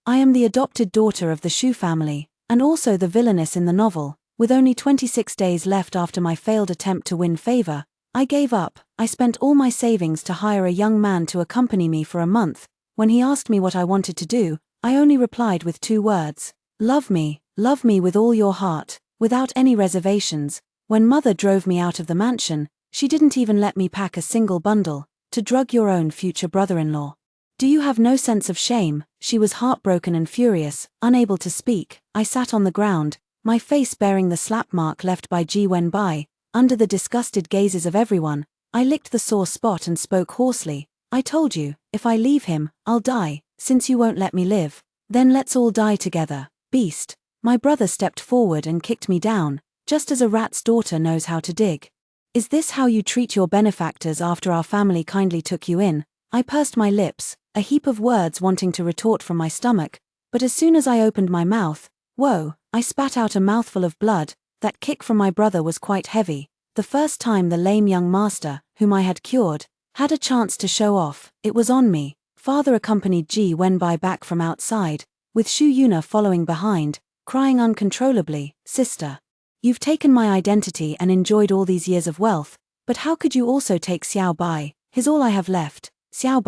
I am the adopted daughter of the Shu family, and also the Villainous in the novel. With only 26 days left after my failed attempt to win favor, I gave up. I spent all my savings to hire a young man to accompany me for a month. When he asked me what I wanted to do, I only replied with 2 words. Love me with all your heart, without any reservations. When Mother drove me out of the mansion, she didn't even let me pack a single bundle. To drug your own future brother-in-law. Do you have no sense of shame? She was heartbroken and furious, unable to speak. I sat on the ground, my face bearing the slap mark left by Ji Wenbai. Under the disgusted gazes of everyone, I licked the sore spot and spoke hoarsely. I told you, if I leave him, I'll die. Since you won't let me live, then let's all die together, beast. My brother stepped forward and kicked me down, just as a rat's daughter knows how to dig. Is this how you treat your benefactors after our family kindly took you in? I pursed my lips, a heap of words wanting to retort from my stomach, but as soon as I opened my mouth, whoa, I spat out a mouthful of blood. That kick from my brother was quite heavy. The first time the lame young master, whom I had cured, had a chance to show off, it was on me. Father accompanied Ji Wenbai back from outside, with Shu Yuna following behind, crying uncontrollably, Sister. You've taken my identity and enjoyed all these years of wealth, but how could you also take Xiao Bai? He's all I have left. Xiao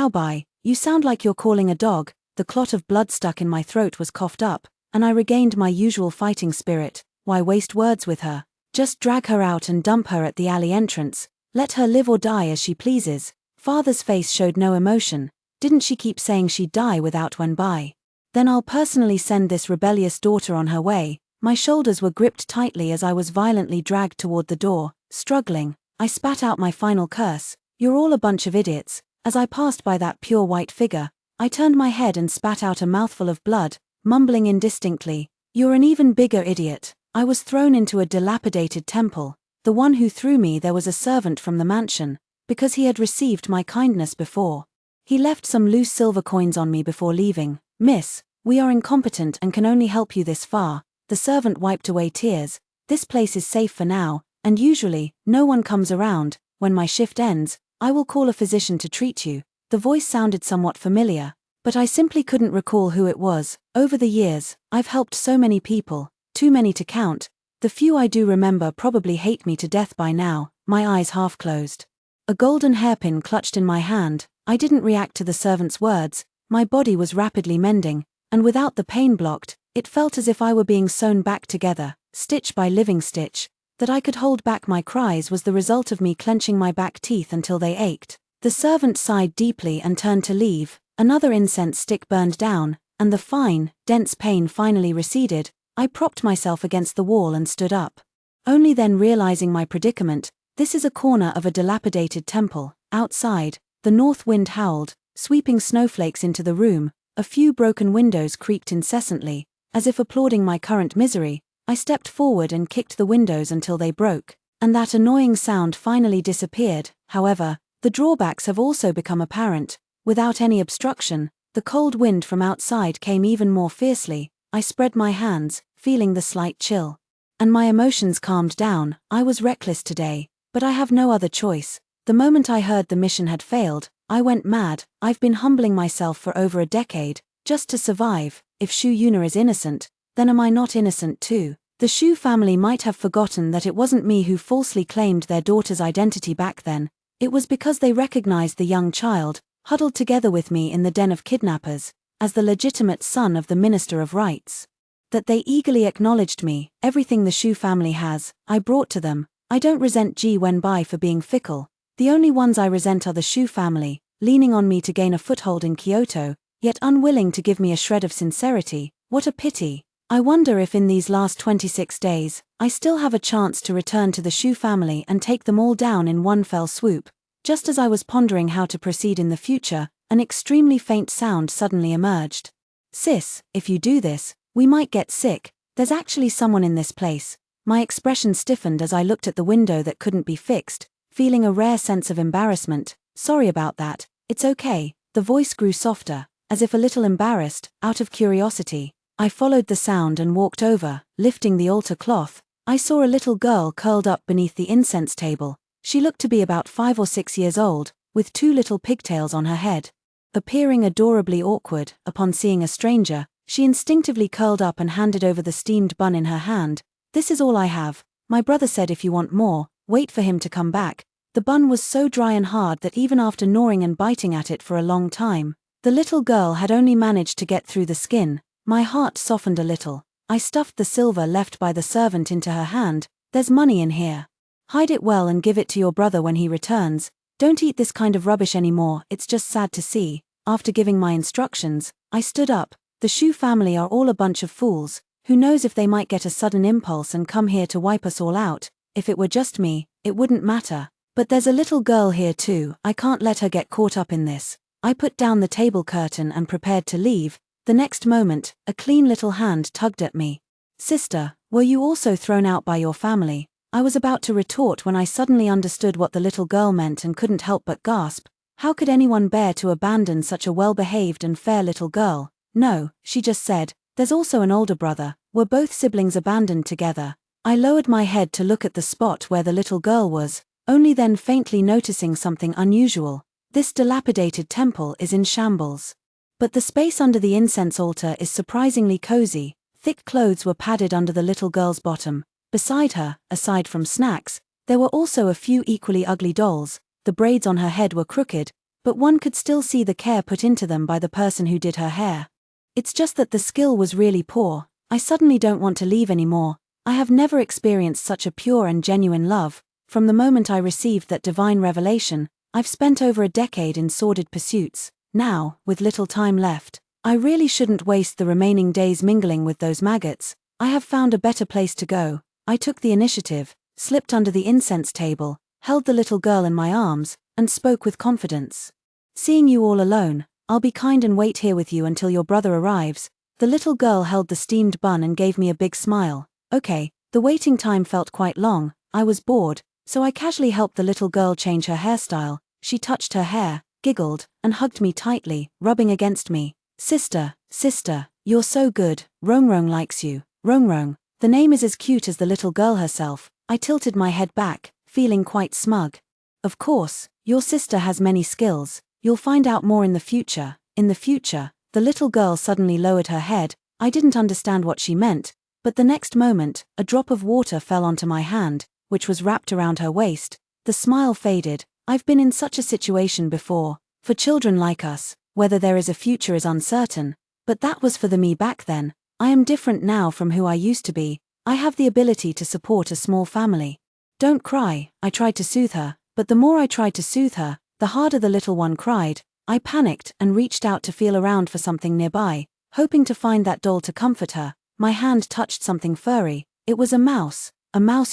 Bai, you sound like you're calling a dog. The clot of blood stuck in my throat was coughed up, and I regained my usual fighting spirit. Why waste words with her? Just drag her out and dump her at the alley entrance. Let her live or die as she pleases. Father's face showed no emotion. Didn't she keep saying she'd die without Wenbai? Then I'll personally send this rebellious daughter on her way. My shoulders were gripped tightly as I was violently dragged toward the door. Struggling, I spat out my final curse. You're all a bunch of idiots. As I passed by that pure white figure, I turned my head and spat out a mouthful of blood, mumbling indistinctly, You're an even bigger idiot. I was thrown into a dilapidated temple. The one who threw me there was a servant from the mansion, because he had received my kindness before. He left some loose silver coins on me before leaving. Miss, we are incompetent and can only help you this far. The servant wiped away tears. This place is safe for now, and usually, no one comes around. When my shift ends, I will call a physician to treat you. The voice sounded somewhat familiar, but I simply couldn't recall who it was. Over the years, I've helped so many people, too many to count. The few I do remember probably hate me to death by now. My eyes half closed. A golden hairpin clutched in my hand. I didn't react to the servant's words. My body was rapidly mending, and without the pain blocked, it felt as if I were being sewn back together, stitch by living stitch. That I could hold back my cries was the result of me clenching my back teeth until they ached. The servant sighed deeply and turned to leave. Another incense stick burned down, and the fine, dense pain finally receded. I propped myself against the wall and stood up. Only then realizing my predicament. This is a corner of a dilapidated temple. Outside, the north wind howled, sweeping snowflakes into the room. A few broken windows creaked incessantly, as if applauding my current misery. I stepped forward and kicked the windows until they broke, and that annoying sound finally disappeared. However, the drawbacks have also become apparent. Without any obstruction, the cold wind from outside came even more fiercely. I spread my hands, feeling the slight chill. And my emotions calmed down. I was reckless today, but I have no other choice. The moment I heard the mission had failed, I went mad. I've been humbling myself for over a decade, just to survive. If Shu Yuna is innocent, then am I not innocent too? The Shu family might have forgotten that it wasn't me who falsely claimed their daughter's identity back then. It was because they recognized the young child, huddled together with me in the den of kidnappers, as the legitimate son of the Minister of Rights. That they eagerly acknowledged me. Everything the Shu family has, I brought to them. I don't resent Ji Wenbai for being fickle. The only ones I resent are the Shu family, leaning on me to gain a foothold in Kyoto, yet unwilling to give me a shred of sincerity. What a pity. I wonder if in these last 26 days, I still have a chance to return to the Shu family and take them all down in one fell swoop. Just as I was pondering how to proceed in the future, an extremely faint sound suddenly emerged. Sis, if you do this, we might get sick. There's actually someone in this place. My expression stiffened as I looked at the window that couldn't be fixed, feeling a rare sense of embarrassment. Sorry about that. It's okay. The voice grew softer, as if a little embarrassed. Out of curiosity, I followed the sound and walked over. Lifting the altar cloth, I saw a little girl curled up beneath the incense table. She looked to be about 5 or 6 years old, with 2 little pigtails on her head. Appearing adorably awkward upon seeing a stranger, she instinctively curled up and handed over the steamed bun in her hand. "This is all I have. My brother said if you want more, wait for him to come back." The bun was so dry and hard that even after gnawing and biting at it for a long time, the little girl had only managed to get through the skin. My heart softened a little. I stuffed the silver left by the servant into her hand. "There's money in here. Hide it well and give it to your brother when he returns. Don't eat this kind of rubbish anymore, it's just sad to see." After giving my instructions, I stood up. The Shu family are all a bunch of fools. Who knows if they might get a sudden impulse and come here to wipe us all out. If it were just me, it wouldn't matter. But there's a little girl here too, I can't let her get caught up in this. I put down the table curtain and prepared to leave. The next moment, a clean little hand tugged at me. "Sister, were you also thrown out by your family?" I was about to retort when I suddenly understood what the little girl meant and couldn't help but gasp. How could anyone bear to abandon such a well-behaved and fair little girl? "No," she just said, "there's also an older brother. Were both siblings abandoned together?" I lowered my head to look at the spot where the little girl was, only then faintly noticing something unusual. This dilapidated temple is in shambles. But the space under the incense altar is surprisingly cozy. Thick clothes were padded under the little girl's bottom. Beside her, aside from snacks, there were also a few equally ugly dolls. The braids on her head were crooked, but one could still see the care put into them by the person who did her hair. It's just that the skill was really poor. I suddenly don't want to leave anymore. I have never experienced such a pure and genuine love. From the moment I received that divine revelation, I've spent over a decade in sordid pursuits. Now, with little time left, I really shouldn't waste the remaining days mingling with those maggots. I have found a better place to go. I took the initiative, slipped under the incense table, held the little girl in my arms, and spoke with confidence. "Seeing you all alone, I'll be kind and wait here with you until your brother arrives." The little girl held the steamed bun and gave me a big smile. Okay, the waiting time felt quite long. I was bored, so I casually helped the little girl change her hairstyle. She touched her hair, giggled, and hugged me tightly, rubbing against me. "Sister, sister, you're so good. Rongrong likes you." Rongrong. The name is as cute as the little girl herself. I tilted my head back, feeling quite smug. "Of course, your sister has many skills. You'll find out more in the future." In the future, the little girl suddenly lowered her head. I didn't understand what she meant, but the next moment, a drop of water fell onto my hand, which was wrapped around her waist. The smile faded. I've been in such a situation before. For children like us, whether there is a future is uncertain, but that was for the me back then. I am different now from who I used to be. I have the ability to support a small family. "Don't cry," I tried to soothe her, but the more I tried to soothe her, the harder the little one cried. I panicked and reached out to feel around for something nearby, hoping to find that doll to comfort her. My hand touched something furry. It was a mouse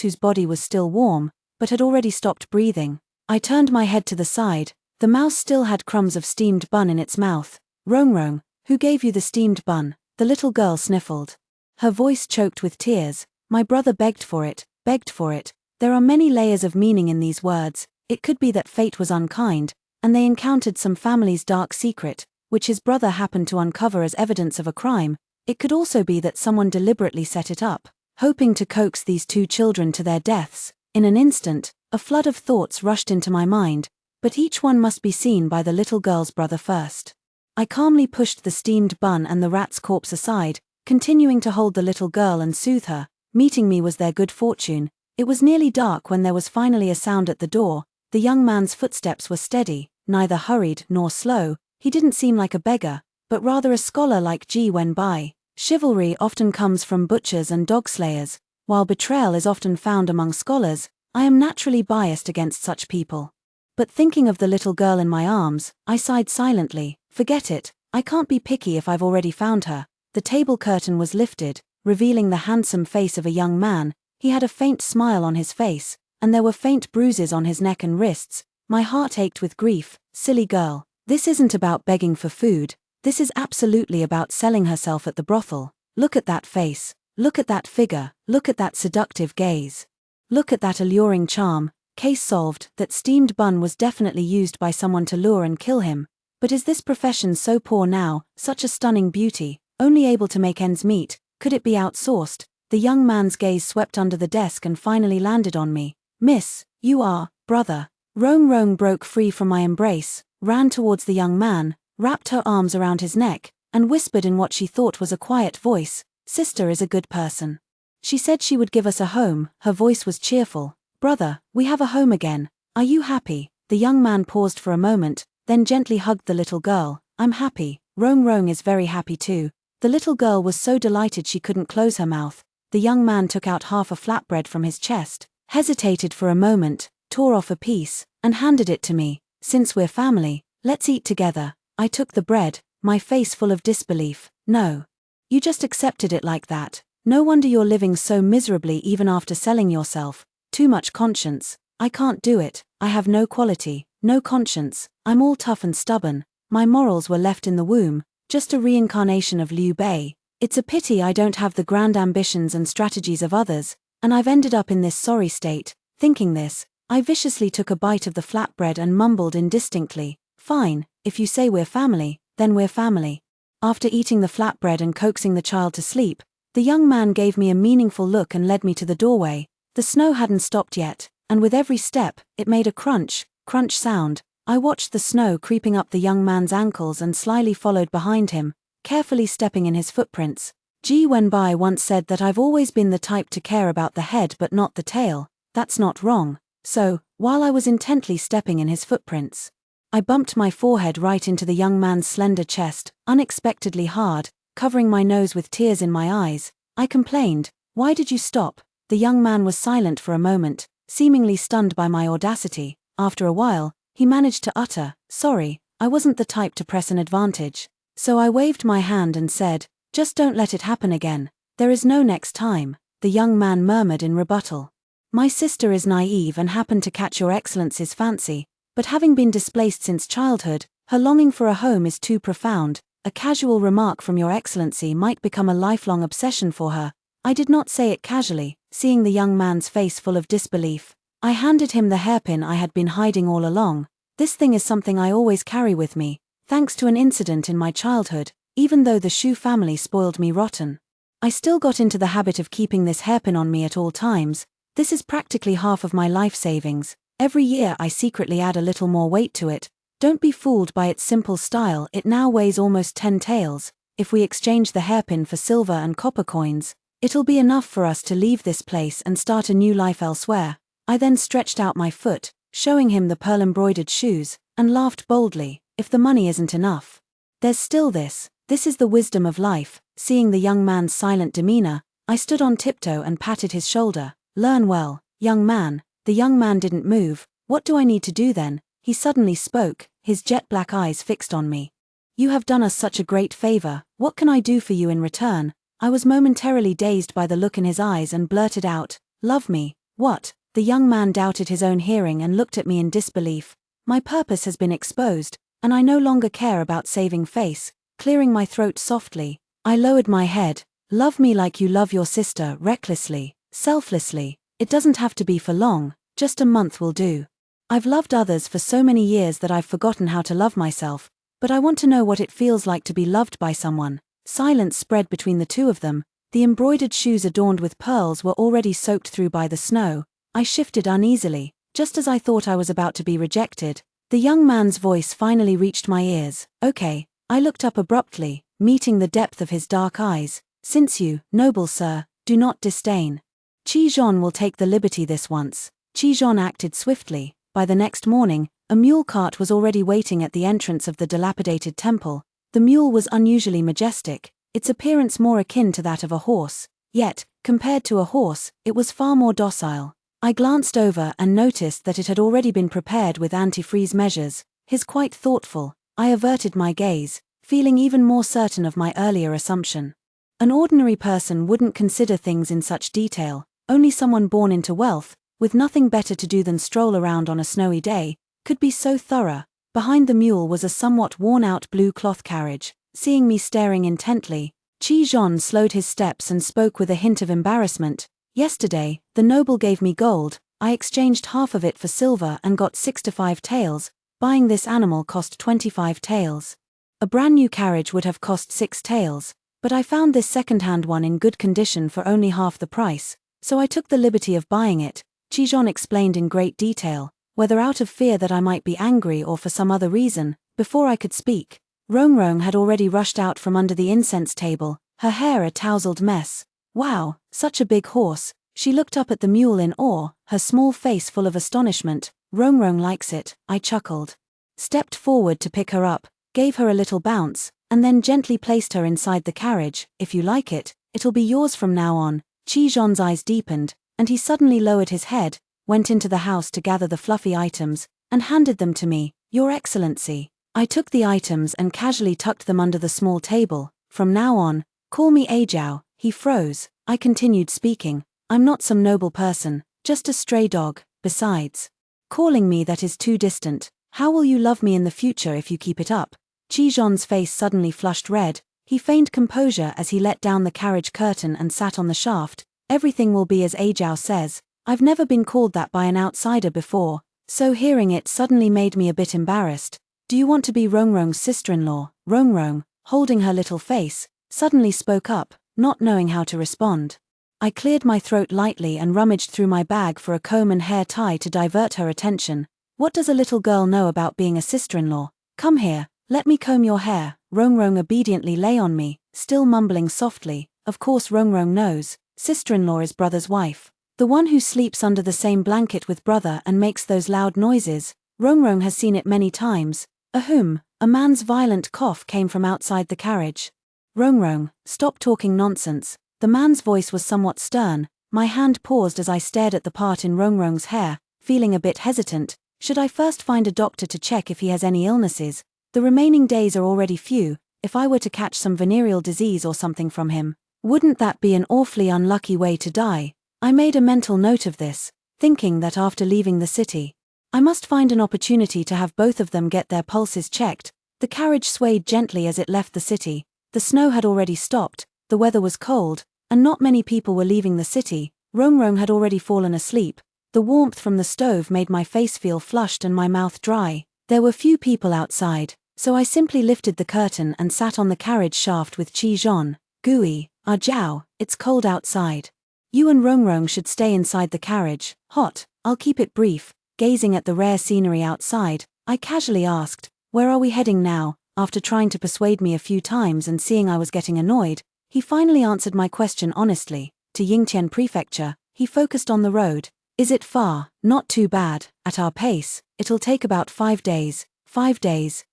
whose body was still warm, but had already stopped breathing. I turned my head to the side. The mouse still had crumbs of steamed bun in its mouth. "Rongrong, who gave you the steamed bun?" The little girl sniffled. Her voice choked with tears. "My brother begged for it, begged for it." There are many layers of meaning in these words. It could be that fate was unkind, and they encountered some family's dark secret, which his brother happened to uncover as evidence of a crime. It could also be that someone deliberately set it up, hoping to coax these two children to their deaths. In an instant, a flood of thoughts rushed into my mind, but each one must be seen by the little girl's brother first. I calmly pushed the steamed bun and the rat's corpse aside, continuing to hold the little girl and soothe her. Meeting me was their good fortune. It was nearly dark when there was finally a sound at the door. The young man's footsteps were steady, neither hurried nor slow. He didn't seem like a beggar, but rather a scholar like Ji Wenbai. Chivalry often comes from butchers and dog slayers, while betrayal is often found among scholars. I am naturally biased against such people. But thinking of the little girl in my arms, I sighed silently. Forget it, I can't be picky if I've already found her. The table curtain was lifted, revealing the handsome face of a young man. He had a faint smile on his face, and there were faint bruises on his neck and wrists. My heart ached with grief. Silly girl. This isn't about begging for food. This is absolutely about selling herself at the brothel. Look at that face. Look at that figure. Look at that seductive gaze. Look at that alluring charm. Case solved. That steamed bun was definitely used by someone to lure and kill him. But is this profession so poor now? Such a stunning beauty, only able to make ends meet. Could it be outsourced? The young man's gaze swept under the desk and finally landed on me. "Miss, you are, brother." Rongrong broke free from my embrace, ran towards the young man, wrapped her arms around his neck, and whispered in what she thought was a quiet voice, "Sister is a good person. She said she would give us a home." Her voice was cheerful. "Brother, we have a home again. Are you happy?" The young man paused for a moment, then gently hugged the little girl. "I'm happy. Rong is very happy too." The little girl was so delighted she couldn't close her mouth. The young man took out half a flatbread from his chest, hesitated for a moment, tore off a piece, and handed it to me. "Since we're family, let's eat together." I took the bread, my face full of disbelief. "No. You just accepted it like that. No wonder you're living so miserably even after selling yourself. Too much conscience." "I can't do it. I have no quality, no conscience. I'm all tough and stubborn. My morals were left in the womb, just a reincarnation of Liu Bei. It's a pity I don't have the grand ambitions and strategies of others, and I've ended up in this sorry state." Thinking this, I viciously took a bite of the flatbread and mumbled indistinctly, "Fine, if you say we're family, then we're family." After eating the flatbread and coaxing the child to sleep, the young man gave me a meaningful look and led me to the doorway. The snow hadn't stopped yet, and with every step, it made a crunch sound. I watched the snow creeping up the young man's ankles and slyly followed behind him, carefully stepping in his footprints. Ji Wenbai once said that I've always been the type to care about the head but not the tail. That's not wrong. So, while I was intently stepping in his footprints, I bumped my forehead right into the young man's slender chest, unexpectedly hard, covering my nose with tears in my eyes. I complained, "Why did you stop?" The young man was silent for a moment, seemingly stunned by my audacity. After a while, he managed to utter, "Sorry, I wasn't the type to press an advantage." So I waved my hand and said, "Just don't let it happen again. There is no next time." The young man murmured in rebuttal, "My sister is naive and happened to catch your excellency's fancy, but having been displaced since childhood, her longing for a home is too profound. A casual remark from your excellency might become a lifelong obsession for her." I did not say it casually, seeing the young man's face full of disbelief. I handed him the hairpin I had been hiding all along. "This thing is something I always carry with me, thanks to an incident in my childhood. Even though the Shu family spoiled me rotten, I still got into the habit of keeping this hairpin on me at all times. This is practically half of my life savings. Every year I secretly add a little more weight to it. Don't be fooled by its simple style. It now weighs almost 10 taels. If we exchange the hairpin for silver and copper coins, it'll be enough for us to leave this place and start a new life elsewhere." I then stretched out my foot, showing him the pearl-embroidered shoes, and laughed boldly. "If the money isn't enough, there's still this. This is the wisdom of life." Seeing the young man's silent demeanor, I stood on tiptoe and patted his shoulder. "Learn well, young man." The young man didn't move. "What do I need to do then?" He suddenly spoke, his jet-black eyes fixed on me. "You have done us such a great favor. What can I do for you in return?" I was momentarily dazed by the look in his eyes and blurted out, "Love me." "What?" The young man doubted his own hearing and looked at me in disbelief. My purpose has been exposed, and I no longer care about saving face. Clearing my throat softly, I lowered my head. "Love me like you love your sister, recklessly, selflessly. It doesn't have to be for long, just a month will do. I've loved others for so many years that I've forgotten how to love myself, but I want to know what it feels like to be loved by someone." Silence spread between the two of them. The embroidered shoes adorned with pearls were already soaked through by the snow. I shifted uneasily. Just as I thought I was about to be rejected, the young man's voice finally reached my ears. "Okay." I looked up abruptly, meeting the depth of his dark eyes. "Since you, noble sir, do not disdain, Qi Zhon will take the liberty this once." Qi Zhon acted swiftly. By the next morning, a mule cart was already waiting at the entrance of the dilapidated temple. The mule was unusually majestic, its appearance more akin to that of a horse. Yet, compared to a horse, it was far more docile. I glanced over and noticed that it had already been prepared with antifreeze measures. His quite thoughtful. I averted my gaze, feeling even more certain of my earlier assumption. An ordinary person wouldn't consider things in such detail. Only someone born into wealth, with nothing better to do than stroll around on a snowy day, could be so thorough. Behind the mule was a somewhat worn-out blue cloth carriage. Seeing me staring intently, Qi Zhon slowed his steps and spoke with a hint of embarrassment. "Yesterday, the noble gave me gold. I exchanged half of it for silver and got 6 to 5 taels. Buying this animal cost 25 taels. A brand new carriage would have cost 6 taels, but I found this second-hand one in good condition for only half the price, so I took the liberty of buying it." Qi Zhon explained in great detail, whether out of fear that I might be angry or for some other reason. Before I could speak, Rong had already rushed out from under the incense table, her hair a tousled mess. Wow, such a big horse. She looked up at the mule in awe, her small face full of astonishment. Rong likes it, I chuckled. Stepped forward to pick her up, gave her a little bounce, and then gently placed her inside the carriage. If you like it, it'll be yours from now on. Qi Zhon's eyes deepened, and he suddenly lowered his head, went into the house to gather the fluffy items, and handed them to me. Your Excellency. I took the items and casually tucked them under the small table. From now on, call me Ajiao. He froze. I continued speaking. I'm not some noble person, just a stray dog. Besides, calling me that is too distant. How will you love me in the future if you keep it up? Qi Zhon's face suddenly flushed red. He feigned composure as he let down the carriage curtain and sat on the shaft. Everything will be as Ajiao says. I've never been called that by an outsider before, so hearing it suddenly made me a bit embarrassed. Do you want to be Rong's sister-in-law? Rong, holding her little face, suddenly spoke up, not knowing how to respond. I cleared my throat lightly and rummaged through my bag for a comb and hair tie to divert her attention. What does a little girl know about being a sister-in-law? Come here, let me comb your hair. Rong obediently lay on me, still mumbling softly. Of course Rong knows, sister-in-law is brother's wife. The one who sleeps under the same blanket with brother and makes those loud noises. Rong has seen it many times. Ahem, a man's violent cough came from outside the carriage. Rong, stop talking nonsense. The man's voice was somewhat stern. My hand paused as I stared at the part in Rong's hair, feeling a bit hesitant. Should I first find a doctor to check if he has any illnesses? The remaining days are already few. If I were to catch some venereal disease or something from him, wouldn't that be an awfully unlucky way to die? I made a mental note of this, thinking that after leaving the city, I must find an opportunity to have both of them get their pulses checked. The carriage swayed gently as it left the city. The snow had already stopped, the weather was cold, and not many people were leaving the city. Rong had already fallen asleep. The warmth from the stove made my face feel flushed and my mouth dry. There were few people outside, so I simply lifted the curtain and sat on the carriage shaft with Qi Zhon. Gui, Jiao, it's cold outside. You and Rong should stay inside the carriage. Hot, I'll keep it brief. Gazing at the rare scenery outside, I casually asked, where are we heading now? After trying to persuade me a few times and seeing I was getting annoyed, he finally answered my question honestly. To Yingtian Prefecture. He focused on the road. Is it far? Not too bad. At our pace, it'll take about 5 days. 5 days?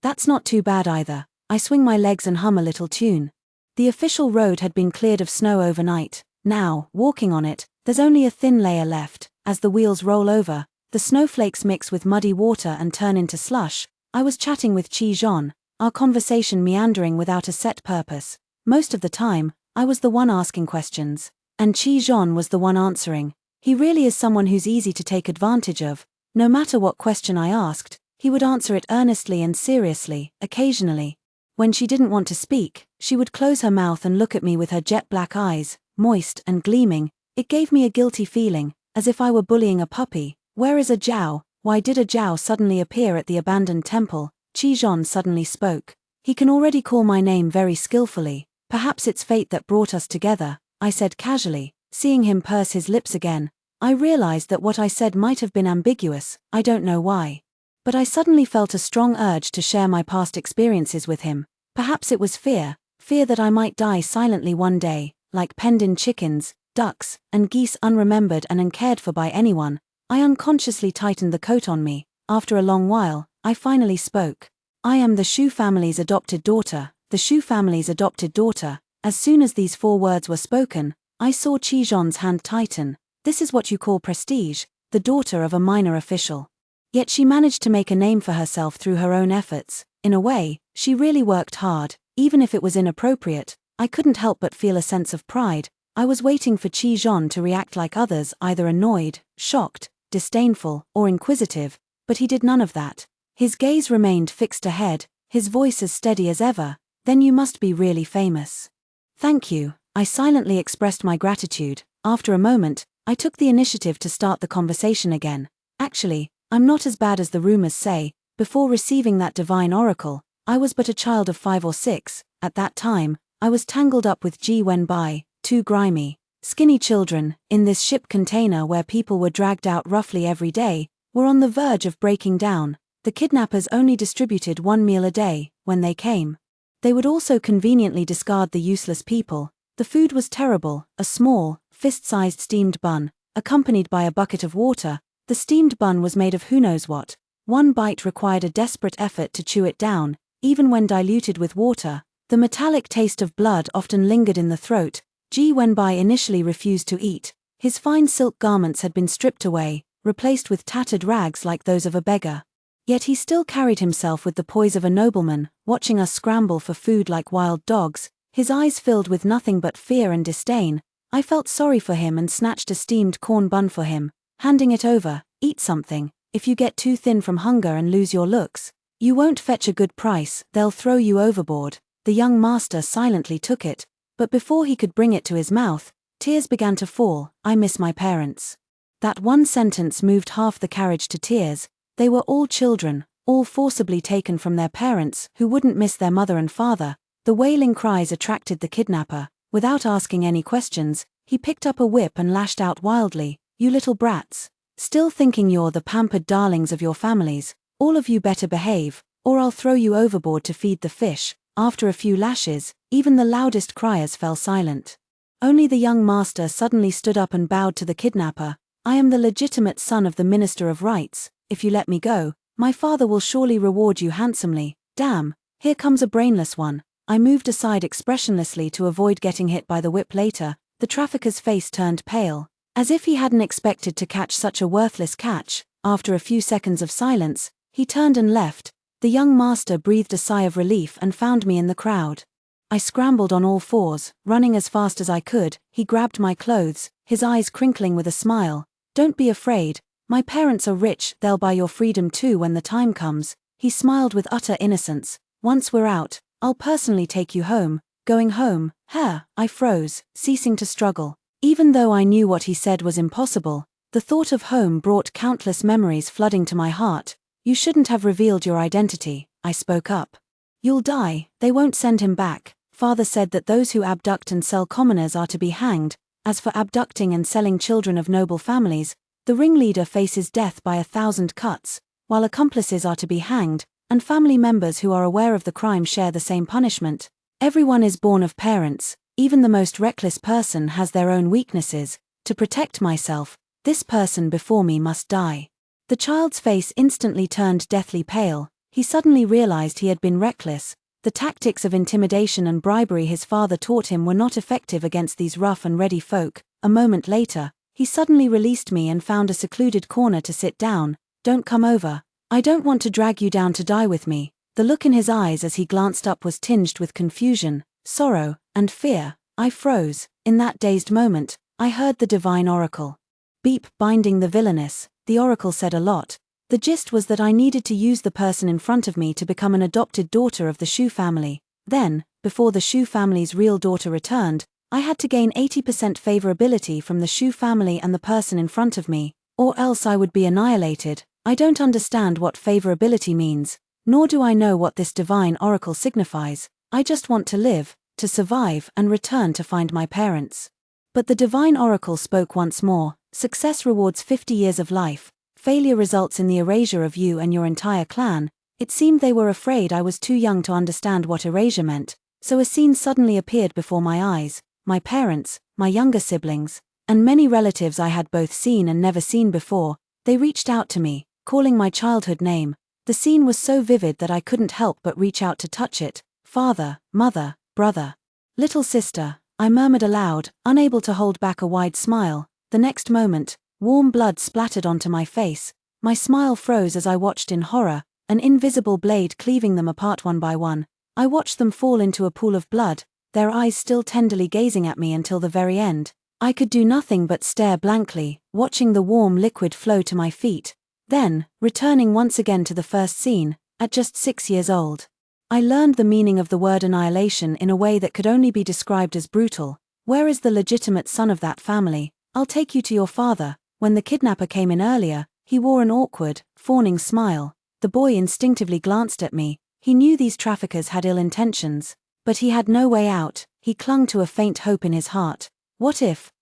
That's not too bad either. I swing my legs and hum a little tune. The official road had been cleared of snow overnight. Now, walking on it, there's only a thin layer left. As the wheels roll over, the snowflakes mix with muddy water and turn into slush. I was chatting with Qi Zhon, our conversation meandering without a set purpose. Most of the time, I was the one asking questions, and Qi Zhon was the one answering. He really is someone who's easy to take advantage of. No matter what question I asked, he would answer it earnestly and seriously. Occasionally, when she didn't want to speak, she would close her mouth and look at me with her jet black eyes, moist and gleaming. It gave me a guilty feeling, as if I were bullying a puppy. Where is Jiao? Why did Jiao suddenly appear at the abandoned temple? Qi Zhon suddenly spoke. He can already call my name very skillfully. Perhaps it's fate that brought us together, I said casually. Seeing him purse his lips again, I realized that what I said might have been ambiguous. I don't know why. But I suddenly felt a strong urge to share my past experiences with him. Perhaps it was fear that I might die silently one day, like penned-in chickens, ducks, and geese unremembered and uncared for by anyone. I unconsciously tightened the coat on me. After a long while, I finally spoke. I am the Shu family's adopted daughter. The Shu family's adopted daughter. As soon as these 4 words were spoken, I saw Qi Zhon's hand tighten. This is what you call prestige, the daughter of a minor official. Yet she managed to make a name for herself through her own efforts. In a way, she really worked hard. Even if it was inappropriate, I couldn't help but feel a sense of pride. I was waiting for Qi Zhon to react like others, either annoyed, shocked, disdainful, or inquisitive, but he did none of that. His gaze remained fixed ahead, his voice as steady as ever. Then you must be really famous. Thank you. I silently expressed my gratitude. After a moment, I took the initiative to start the conversation again. Actually, I'm not as bad as the rumors say. Before receiving that divine oracle, I was but a child of 5 or 6. At that time, I was tangled up with Ji Wenbai, 2 grimy, skinny children, in this ship container where people were dragged out roughly every day, were on the verge of breaking down. The kidnappers only distributed 1 meal a day, when they came. They would also conveniently discard the useless people. The food was terrible, a small, fist-sized steamed bun, accompanied by a bucket of water. The steamed bun was made of who knows what. One bite required a desperate effort to chew it down, even when diluted with water. The metallic taste of blood often lingered in the throat. Ji Wenbai initially refused to eat. His fine silk garments had been stripped away, replaced with tattered rags like those of a beggar. Yet he still carried himself with the poise of a nobleman, watching us scramble for food like wild dogs, his eyes filled with nothing but fear and disdain. I felt sorry for him and snatched a steamed corn bun for him, handing it over. Eat something. If you get too thin from hunger and lose your looks, you won't fetch a good price, they'll throw you overboard. The young master silently took it, but before he could bring it to his mouth, tears began to fall. I miss my parents. That one sentence moved half the carriage to tears. They were all children, all forcibly taken from their parents who wouldn't miss their mother and father. The wailing cries attracted the kidnapper. Without asking any questions, he picked up a whip and lashed out wildly. You little brats. Still thinking you're the pampered darlings of your families, all of you better behave, or I'll throw you overboard to feed the fish. After a few lashes, even the loudest criers fell silent. Only the young master suddenly stood up and bowed to the kidnapper. I am the legitimate son of the Minister of Rights. If you let me go, my father will surely reward you handsomely. Damn, here comes a brainless one. I moved aside expressionlessly to avoid getting hit by the whip later. The trafficker's face turned pale, as if he hadn't expected to catch such a worthless catch. After a few seconds of silence, he turned and left. The young master breathed a sigh of relief and found me in the crowd. I scrambled on all fours, running as fast as I could. He grabbed my clothes, his eyes crinkling with a smile. Don't be afraid. My parents are rich, they'll buy your freedom too when the time comes. He smiled with utter innocence. Once we're out, I'll personally take you home. Going home? I froze, ceasing to struggle. Even though I knew what he said was impossible, the thought of home brought countless memories flooding to my heart. You shouldn't have revealed your identity, I spoke up. You'll die, they won't send him back. Father said that those who abduct and sell commoners are to be hanged. As for abducting and selling children of noble families, the ringleader faces death by 1,000 cuts, while accomplices are to be hanged, and family members who are aware of the crime share the same punishment. Everyone is born of parents, even the most reckless person has their own weaknesses. To protect myself, this person before me must die. The child's face instantly turned deathly pale. He suddenly realized he had been reckless. The tactics of intimidation and bribery his father taught him were not effective against these rough and ready folk. A moment later, he suddenly released me and found a secluded corner to sit down. Don't come over. I don't want to drag you down to die with me. The look in his eyes as he glanced up was tinged with confusion, sorrow, and fear. I froze. In that dazed moment, I heard the divine oracle. Beep, binding the villainous. The oracle said a lot. The gist was that I needed to use the person in front of me to become an adopted daughter of the Shu family. Then, before the Shu family's real daughter returned, I had to gain 80% favorability from the Shu family and the person in front of me, or else I would be annihilated. I don't understand what favorability means, nor do I know what this divine oracle signifies. I just want to live, to survive and return to find my parents. But the divine oracle spoke once more. Success rewards 50 years of life. Failure results in the erasure of you and your entire clan. It seemed they were afraid I was too young to understand what erasure meant, so a scene suddenly appeared before my eyes. My parents, my younger siblings, and many relatives I had both seen and never seen before, they reached out to me, calling my childhood name. The scene was so vivid that I couldn't help but reach out to touch it. Father, mother, brother, little sister, I murmured aloud, unable to hold back a wide smile. The next moment, warm blood splattered onto my face. My smile froze as I watched in horror, an invisible blade cleaving them apart one by one. I watched them fall into a pool of blood, their eyes still tenderly gazing at me until the very end. I could do nothing but stare blankly, watching the warm liquid flow to my feet. Then, returning once again to the first scene, at just 6 years old, I learned the meaning of the word annihilation in a way that could only be described as brutal. Where is the legitimate son of that family? I'll take you to your father. When the kidnapper came in earlier, he wore an awkward, fawning smile. The boy instinctively glanced at me. He knew these traffickers had ill intentions, but he had no way out. He clung to a faint hope in his heart. What if,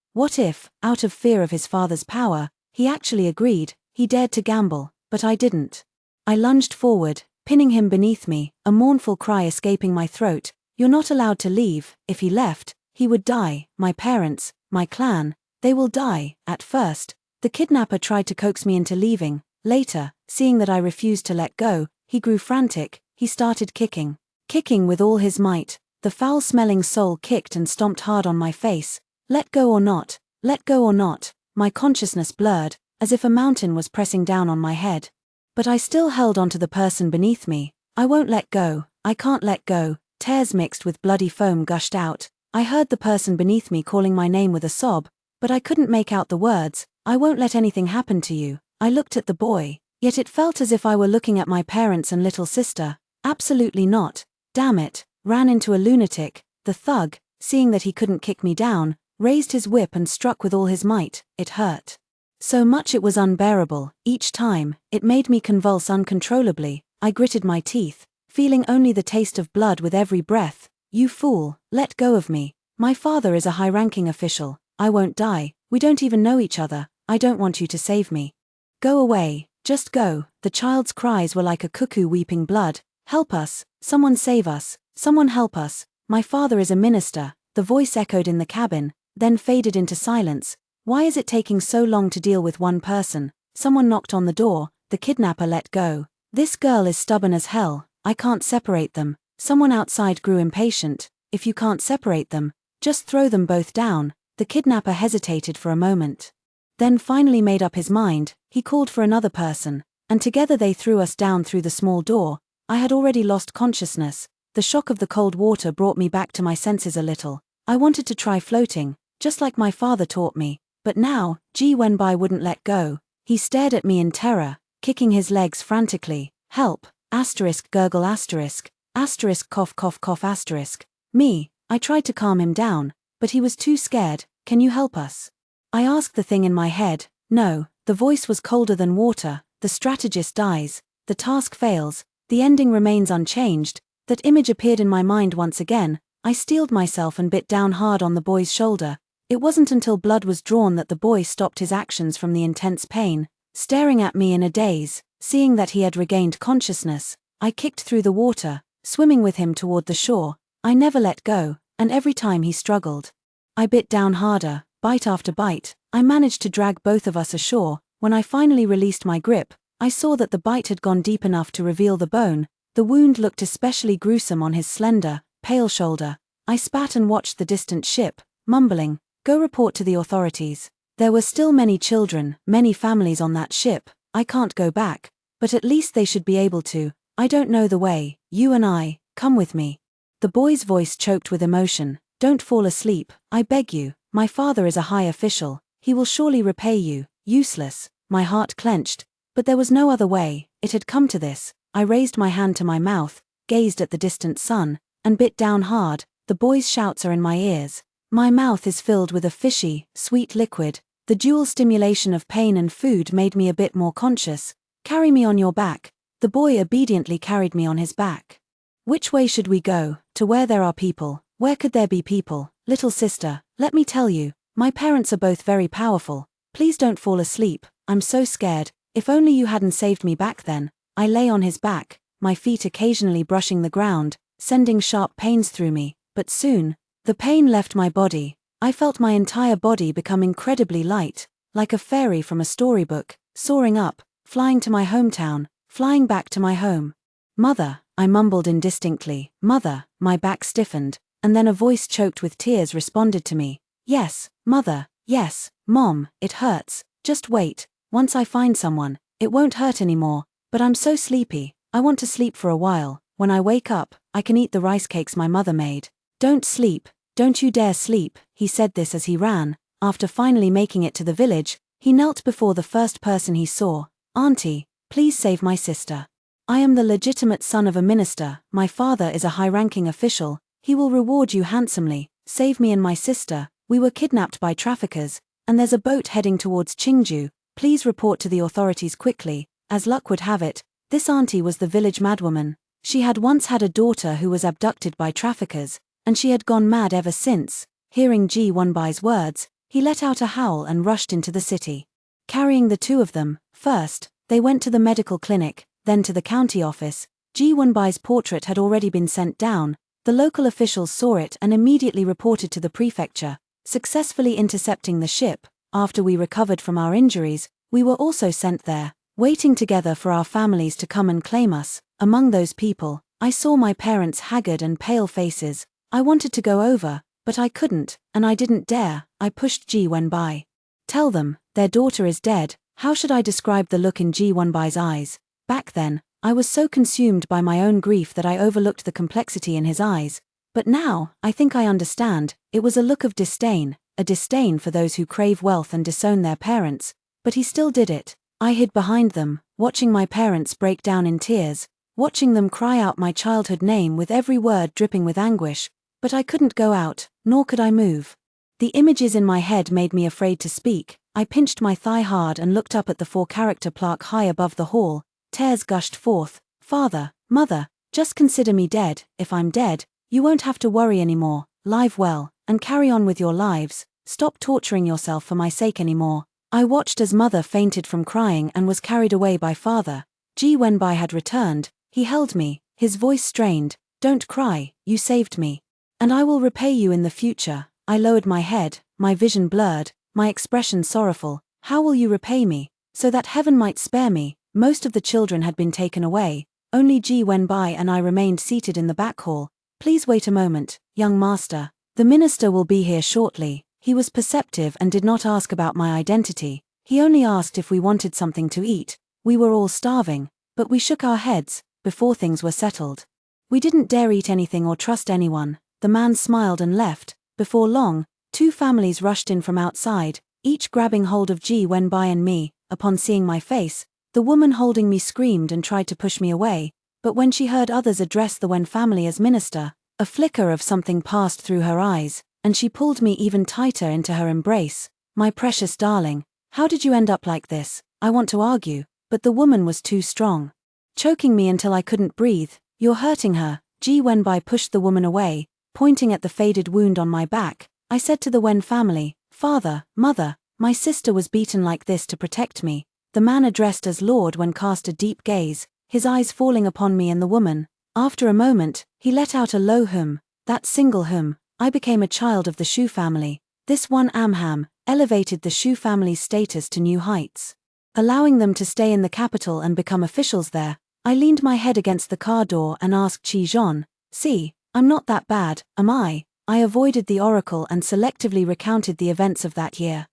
out of fear of his father's power, he actually agreed? He dared to gamble, but I didn't. I lunged forward, pinning him beneath me, a mournful cry escaping my throat. "You're not allowed to leave. If he left, he would die. My parents, my clan, they will die." At first, the kidnapper tried to coax me into leaving. Later, seeing that I refused to let go, he grew frantic. He started kicking. Kicking with all his might. The foul-smelling soul kicked and stomped hard on my face. Let go or not, let go or not. My consciousness blurred, as if a mountain was pressing down on my head. But I still held onto the person beneath me. "I won't let go, I can't let go." Tears mixed with bloody foam gushed out. I heard the person beneath me calling my name with a sob, but I couldn't make out the words. "I won't let anything happen to you." I looked at the boy, yet it felt as if I were looking at my parents and little sister. Absolutely not. Damn it. Ran into a lunatic. The thug, seeing that he couldn't kick me down, raised his whip and struck with all his might. It hurt so much it was unbearable. Each time, it made me convulse uncontrollably. I gritted my teeth, feeling only the taste of blood with every breath. "You fool, let go of me. My father is a high-ranking official. I won't die. We don't even know each other. I don't want you to save me. Go away, just go." The child's cries were like a cuckoo weeping blood. "Help us, someone save us, someone help us. My father is a minister." The voice echoed in the cabin, then faded into silence. Why is it taking so long to deal with one person? Someone knocked on the door. The kidnapper let go. "This girl is stubborn as hell. I can't separate them." Someone outside grew impatient. "If you can't separate them, just throw them both down." The kidnapper hesitated for a moment, then finally made up his mind. He called for another person, and together they threw us down through the small door. I had already lost consciousness. The shock of the cold water brought me back to my senses a little. I wanted to try floating, just like my father taught me. But now, Wenbai wouldn't let go. He stared at me in terror, kicking his legs frantically. "Help, asterisk gurgle asterisk, asterisk cough cough cough asterisk." Me, I tried to calm him down, but he was too scared. "Can you help us?" I asked the thing in my head. No, the voice was colder than water. "The strategist dies. The task fails. The ending remains unchanged." That image appeared in my mind once again. I steeled myself and bit down hard on the boy's shoulder. It wasn't until blood was drawn that the boy stopped his actions from the intense pain, staring at me in a daze. Seeing that he had regained consciousness, I kicked through the water, swimming with him toward the shore. I never let go, and every time he struggled, I bit down harder, bite after bite. I managed to drag both of us ashore. When I finally released my grip, I saw that the bite had gone deep enough to reveal the bone. The wound looked especially gruesome on his slender, pale shoulder. I spat and watched the distant ship, mumbling, "Go report to the authorities." There were still many children, many families on that ship. I can't go back, but at least they should be able to. "I don't know the way. You and I, come with me." The boy's voice choked with emotion. "Don't fall asleep, I beg you. My father is a high official. He will surely repay you." Useless. My heart clenched. But there was no other way. It had come to this. I raised my hand to my mouth, gazed at the distant sun, and bit down hard. The boy's shouts are in my ears. My mouth is filled with a fishy, sweet liquid. The dual stimulation of pain and food made me a bit more conscious. "Carry me on your back." The boy obediently carried me on his back. "Which way should we go?" "To where there are people." "Where could there be people?" "Little sister, let me tell you, my parents are both very powerful. Please don't fall asleep. I'm so scared. If only you hadn't saved me back then." I lay on his back, my feet occasionally brushing the ground, sending sharp pains through me. But soon, the pain left my body. I felt my entire body become incredibly light, like a fairy from a storybook, soaring up, flying to my hometown, flying back to my home. "Mother," I mumbled indistinctly. "Mother." My back stiffened, and then a voice choked with tears responded to me. "Yes, Mother, yes, Mom, it hurts. Just wait. Once I find someone, it won't hurt anymore. But I'm so sleepy. I want to sleep for a while. When I wake up, I can eat the rice cakes my mother made." "Don't sleep. Don't you dare sleep." He said this as he ran. After finally making it to the village, he knelt before the first person he saw. "Auntie, please save my sister. I am the legitimate son of a minister. My father is a high-ranking official. He will reward you handsomely. Save me and my sister. We were kidnapped by traffickers, and there's a boat heading towards Qingju. Please report to the authorities quickly." As luck would have it, this auntie was the village madwoman. She had once had a daughter who was abducted by traffickers, and she had gone mad ever since. Hearing Wenbai's words, he let out a howl and rushed into the city. Carrying the two of them, first, they went to the medical clinic, then to the county office. Ji Wenbai's portrait had already been sent down. The local officials saw it and immediately reported to the prefecture, successfully intercepting the ship. After we recovered from our injuries, we were also sent there, waiting together for our families to come and claim us. Among those people, I saw my parents' haggard and pale faces. I wanted to go over, but I couldn't, and I didn't dare. I pushed Ji Wenbai. Tell them, their daughter is dead. How should I describe the look in Ji Wenbai's eyes? Back then, I was so consumed by my own grief that I overlooked the complexity in his eyes. But now, I think I understand. It was a look of disdain, a disdain for those who crave wealth and disown their parents. But he still did it. I hid behind them, watching my parents break down in tears, watching them cry out my childhood name with every word dripping with anguish. But I couldn't go out, nor could I move. The images in my head made me afraid to speak. I pinched my thigh hard and looked up at the 4-character plaque high above the hall. Tears gushed forth. Father, mother, just consider me dead. If I'm dead, you won't have to worry anymore. Live well, and carry on with your lives. Stop torturing yourself for my sake anymore. I watched as mother fainted from crying and was carried away by father. Ji Wenbai had returned. He held me, his voice strained. Don't cry, you saved me. And I will repay you in the future. I lowered my head, my vision blurred, my expression sorrowful. How will you repay me? So that heaven might spare me. Most of the children had been taken away. Only Ji Wenbai and I remained seated in the back hall. Please wait a moment, young master. The minister will be here shortly. He was perceptive and did not ask about my identity. He only asked if we wanted something to eat. We were all starving, but we shook our heads before things were settled. We didn't dare eat anything or trust anyone. The man smiled and left. Before long, 2 families rushed in from outside, each grabbing hold of Ji Wenbai and me. Upon seeing my face, the woman holding me screamed and tried to push me away, but when she heard others address the Wen family as minister, a flicker of something passed through her eyes, and she pulled me even tighter into her embrace. My precious darling, how did you end up like this? I want to argue, but the woman was too strong, choking me until I couldn't breathe. You're hurting her. Ji Wenbai pushed the woman away, pointing at the faded wound on my back. I said to the Wen family, Father, Mother, my sister was beaten like this to protect me. The man addressed as Lord Wen cast a deep gaze, his eyes falling upon me and the woman. After a moment, he let out a low hum. That single hum, I became a child of the Shu family. This one amham elevated the Shu family's status to new heights, allowing them to stay in the capital and become officials there. I leaned my head against the car door and asked Qi Zhon, see, I'm not that bad, am I? I avoided the oracle and selectively recounted the events of that year.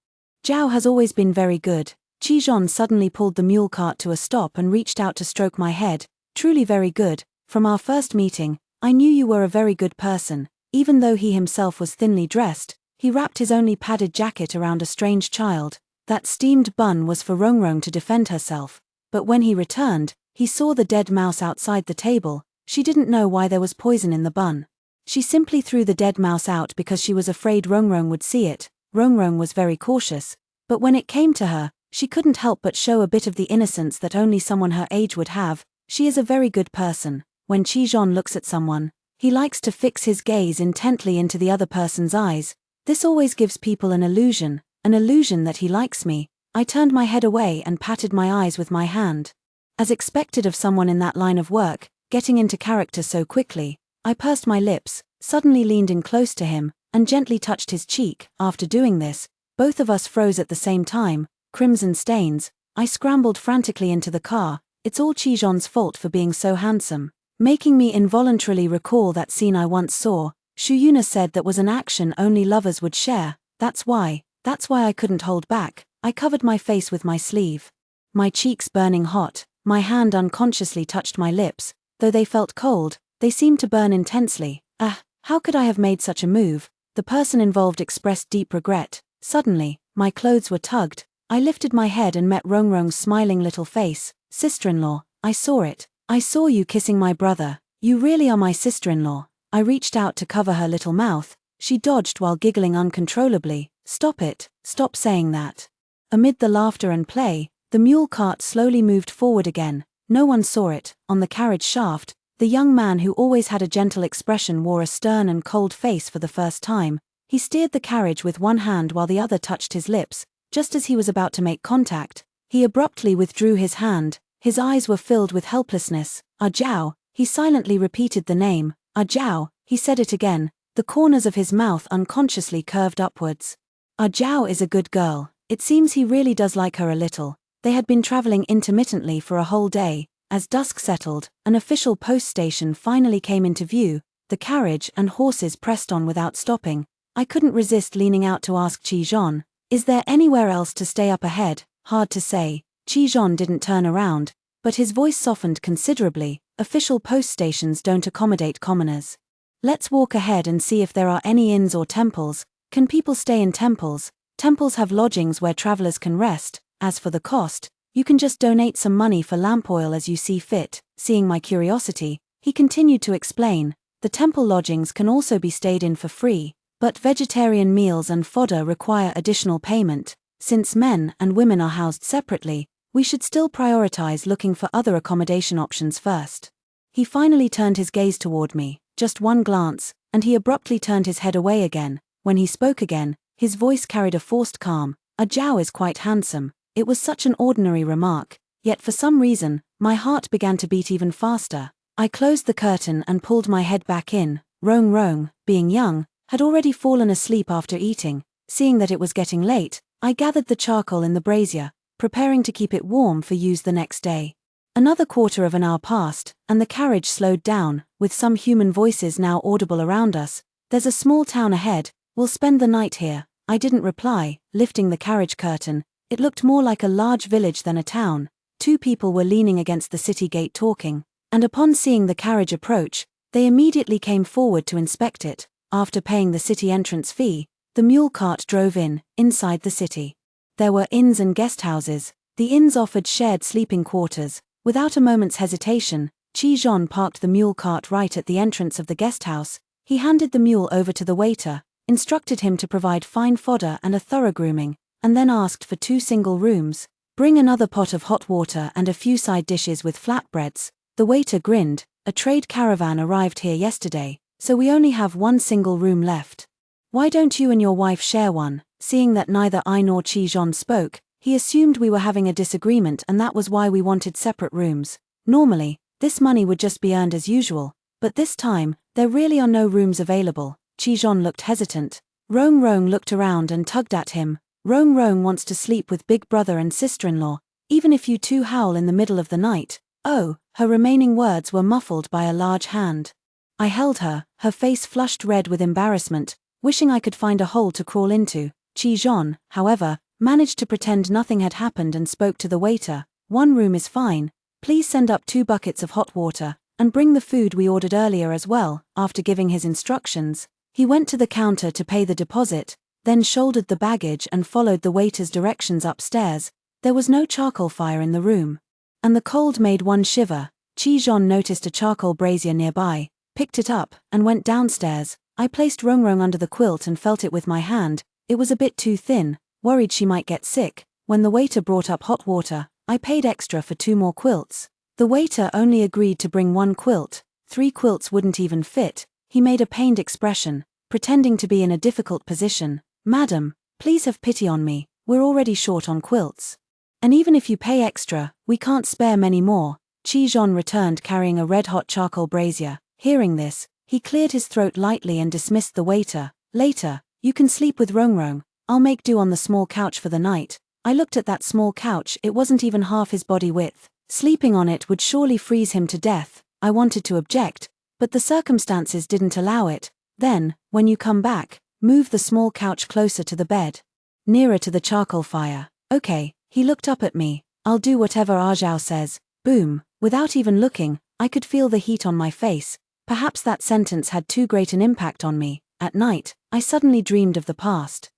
Zhao has always been very good. Qi Zhon suddenly pulled the mule cart to a stop and reached out to stroke my head. Truly very good. From our first meeting, I knew you were a very good person. Even though he himself was thinly dressed, he wrapped his only padded jacket around a strange child. That steamed bun was for Rongrong to defend herself. But when he returned, he saw the dead mouse outside the table. She didn't know why there was poison in the bun. She simply threw the dead mouse out because she was afraid Rongrong would see it. Rongrong was very cautious. But when it came to her, she couldn't help but show a bit of the innocence that only someone her age would have. She is a very good person. When Qi Zhon looks at someone, he likes to fix his gaze intently into the other person's eyes. This always gives people an illusion that he likes me. I turned my head away and patted my eyes with my hand. As expected of someone in that line of work, getting into character so quickly, I pursed my lips, suddenly leaned in close to him, and gently touched his cheek. After doing this, both of us froze at the same time, crimson stains. I scrambled frantically into the car. It's all Qi Zhon's fault for being so handsome, making me involuntarily recall that scene I once saw. Shu Yuna said that was an action only lovers would share. That's why I couldn't hold back. I covered my face with my sleeve, my cheeks burning hot. My hand unconsciously touched my lips. Though they felt cold, they seemed to burn intensely. How could I have made such a move? The person involved expressed deep regret. Suddenly, my clothes were tugged. I lifted my head and met Rongrong's smiling little face. Sister-in-law, I saw it. I saw you kissing my brother. You really are my sister-in-law. I reached out to cover her little mouth. She dodged while giggling uncontrollably. Stop it, stop saying that. Amid the laughter and play, the mule cart slowly moved forward again. No one saw it. On the carriage shaft, the young man who always had a gentle expression wore a stern and cold face for the first time. He steered the carriage with one hand while the other touched his lips. Just as he was about to make contact, he abruptly withdrew his hand. His eyes were filled with helplessness. Zhao, he He silently repeated the name, Zhao. He said it again, the corners of his mouth unconsciously curved upwards. Zhao is a good girl. It seems he really does like her a little. They had been traveling intermittently for a whole day. As dusk settled, an official post station finally came into view. The carriage and horses pressed on without stopping. I couldn't resist leaning out to ask Qizhan, is there anywhere else to stay up ahead? Hard to say. Qizhan didn't turn around, but his voice softened considerably. Official post stations don't accommodate commoners. Let's walk ahead and see if there are any inns or temples. Can people stay in temples? Temples have lodgings where travelers can rest. As for the cost, you can just donate some money for lamp oil as you see fit. Seeing my curiosity, he continued to explain, the temple lodgings can also be stayed in for free, but vegetarian meals and fodder require additional payment. Since men and women are housed separately, we should still prioritize looking for other accommodation options first. He finally turned his gaze toward me, just one glance, and he abruptly turned his head away again. When he spoke again, his voice carried a forced calm. Zhao is quite handsome. It was such an ordinary remark, yet for some reason, my heart began to beat even faster. I closed the curtain and pulled my head back in. Rong, being young, had already fallen asleep after eating. Seeing that it was getting late, I gathered the charcoal in the brazier, preparing to keep it warm for use the next day. Another quarter of an hour passed, and the carriage slowed down, with some human voices now audible around us. There's a small town ahead, we'll spend the night here. I didn't reply, lifting the carriage curtain. It looked more like a large village than a town. Two people were leaning against the city gate talking, and upon seeing the carriage approach, they immediately came forward to inspect it. After paying the city entrance fee, the mule cart drove inside the city. There were inns and guest houses. The inns offered shared sleeping quarters. Without a moment's hesitation, Qizhan parked the mule cart right at the entrance of the guest house. He handed the mule over to the waiter, instructed him to provide fine fodder and a thorough grooming, and then asked for 2 single rooms. Bring another pot of hot water and a few side dishes with flatbreads. The waiter grinned. A trade caravan arrived here yesterday, so we only have 1 single room left. Why don't you and your wife share one? Seeing that neither I nor Qizhan spoke, he assumed we were having a disagreement and that was why we wanted separate rooms. Normally, this money would just be earned as usual, but this time, there really are no rooms available. Qizhan looked hesitant. Rong looked around and tugged at him. Rong wants to sleep with big brother and sister-in-law, even if you two howl in the middle of the night. Oh, her remaining words were muffled by a large hand. I held her face flushed red with embarrassment, wishing I could find a hole to crawl into. Qizhan, however, managed to pretend nothing had happened and spoke to the waiter. 1 room is fine. Please send up 2 buckets of hot water, and bring the food we ordered earlier as well. After giving his instructions, he went to the counter to pay the deposit, then shouldered the baggage and followed the waiter's directions upstairs. There was no charcoal fire in the room, and the cold made one shiver. Qizhan noticed a charcoal brazier nearby, picked it up, and went downstairs. I placed Rong under the quilt and felt it with my hand. It was a bit too thin, worried she might get sick. When the waiter brought up hot water, I paid extra for 2 more quilts. The waiter only agreed to bring 1 quilt. 3 quilts wouldn't even fit. He made a pained expression, pretending to be in a difficult position. Madam, please have pity on me, we're already short on quilts. And even if you pay extra, we can't spare many more. Qizhan returned carrying a red-hot charcoal brazier. Hearing this, he cleared his throat lightly and dismissed the waiter. Later, you can sleep with Rong. I'll make do on the small couch for the night. I looked at that small couch, it wasn't even half his body width. Sleeping on it would surely freeze him to death. I wanted to object, but the circumstances didn't allow it. Then, when you come back, move the small couch closer to the bed, nearer to the charcoal fire. Okay, he looked up at me. I'll do whatever Zhao says. Boom. Without even looking, I could feel the heat on my face. Perhaps that sentence had too great an impact on me. At night, I suddenly dreamed of the past.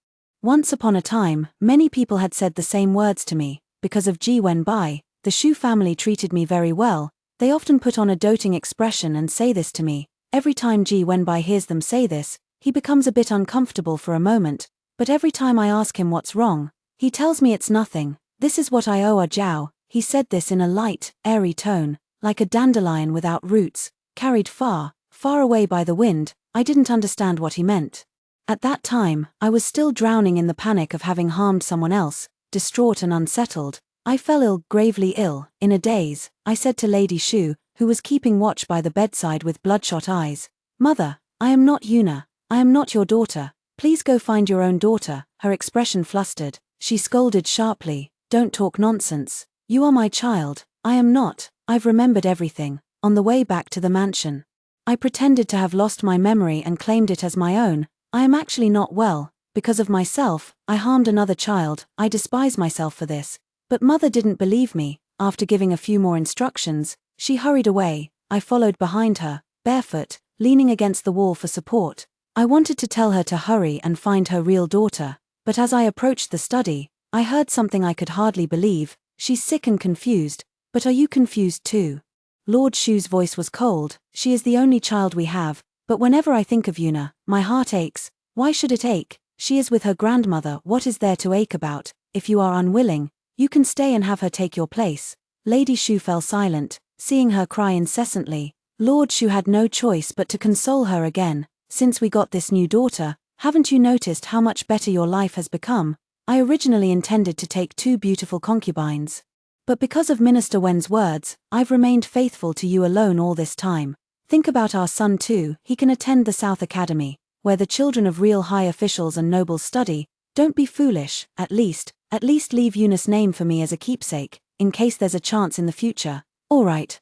Once upon a time, many people had said the same words to me. Because of Ji Wenbai, the Shu family treated me very well. They often put on a doting expression and say this to me. Every time Ji Wenbai hears them say this, he becomes a bit uncomfortable for a moment, but every time I ask him what's wrong, he tells me it's nothing. This is what I owe Zhao. He said this in a light, airy tone, like a dandelion without roots, carried far, far away by the wind. I didn't understand what he meant. At that time, I was still drowning in the panic of having harmed someone else, distraught and unsettled. I fell ill, gravely ill, in a daze. I said to Lady Shu, who was keeping watch by the bedside with bloodshot eyes. "Mother, I am not Yuna. I am not your daughter. Please go find your own daughter." Her expression flustered. She scolded sharply. "Don't talk nonsense. You are my child. I am not. I've remembered everything." On the way back to the mansion, I pretended to have lost my memory and claimed it as my own. I am actually not well. Because of myself, I harmed another child. I despise myself for this. But Mother didn't believe me. After giving a few more instructions, she hurried away. I followed behind her, barefoot, leaning against the wall for support. I wanted to tell her to hurry and find her real daughter, but as I approached the study, I heard something I could hardly believe. "She's sick and confused, but are you confused too?" Lord Shu's voice was cold. "She is the only child we have, but whenever I think of Yuna, my heart aches." "Why should it ache? She is with her grandmother. What is there to ache about? If you are unwilling, you can stay and have her take your place." Lady Shu fell silent, seeing her cry incessantly. Lord Shu had no choice but to console her again. "Since we got this new daughter, haven't you noticed how much better your life has become? I originally intended to take 2 beautiful concubines. But because of Minister Wen's words, I've remained faithful to you alone all this time. Think about our son too. He can attend the South Academy, where the children of real high officials and nobles study. Don't be foolish. At least leave Yuna's name for me as a keepsake, in case there's a chance in the future." All right.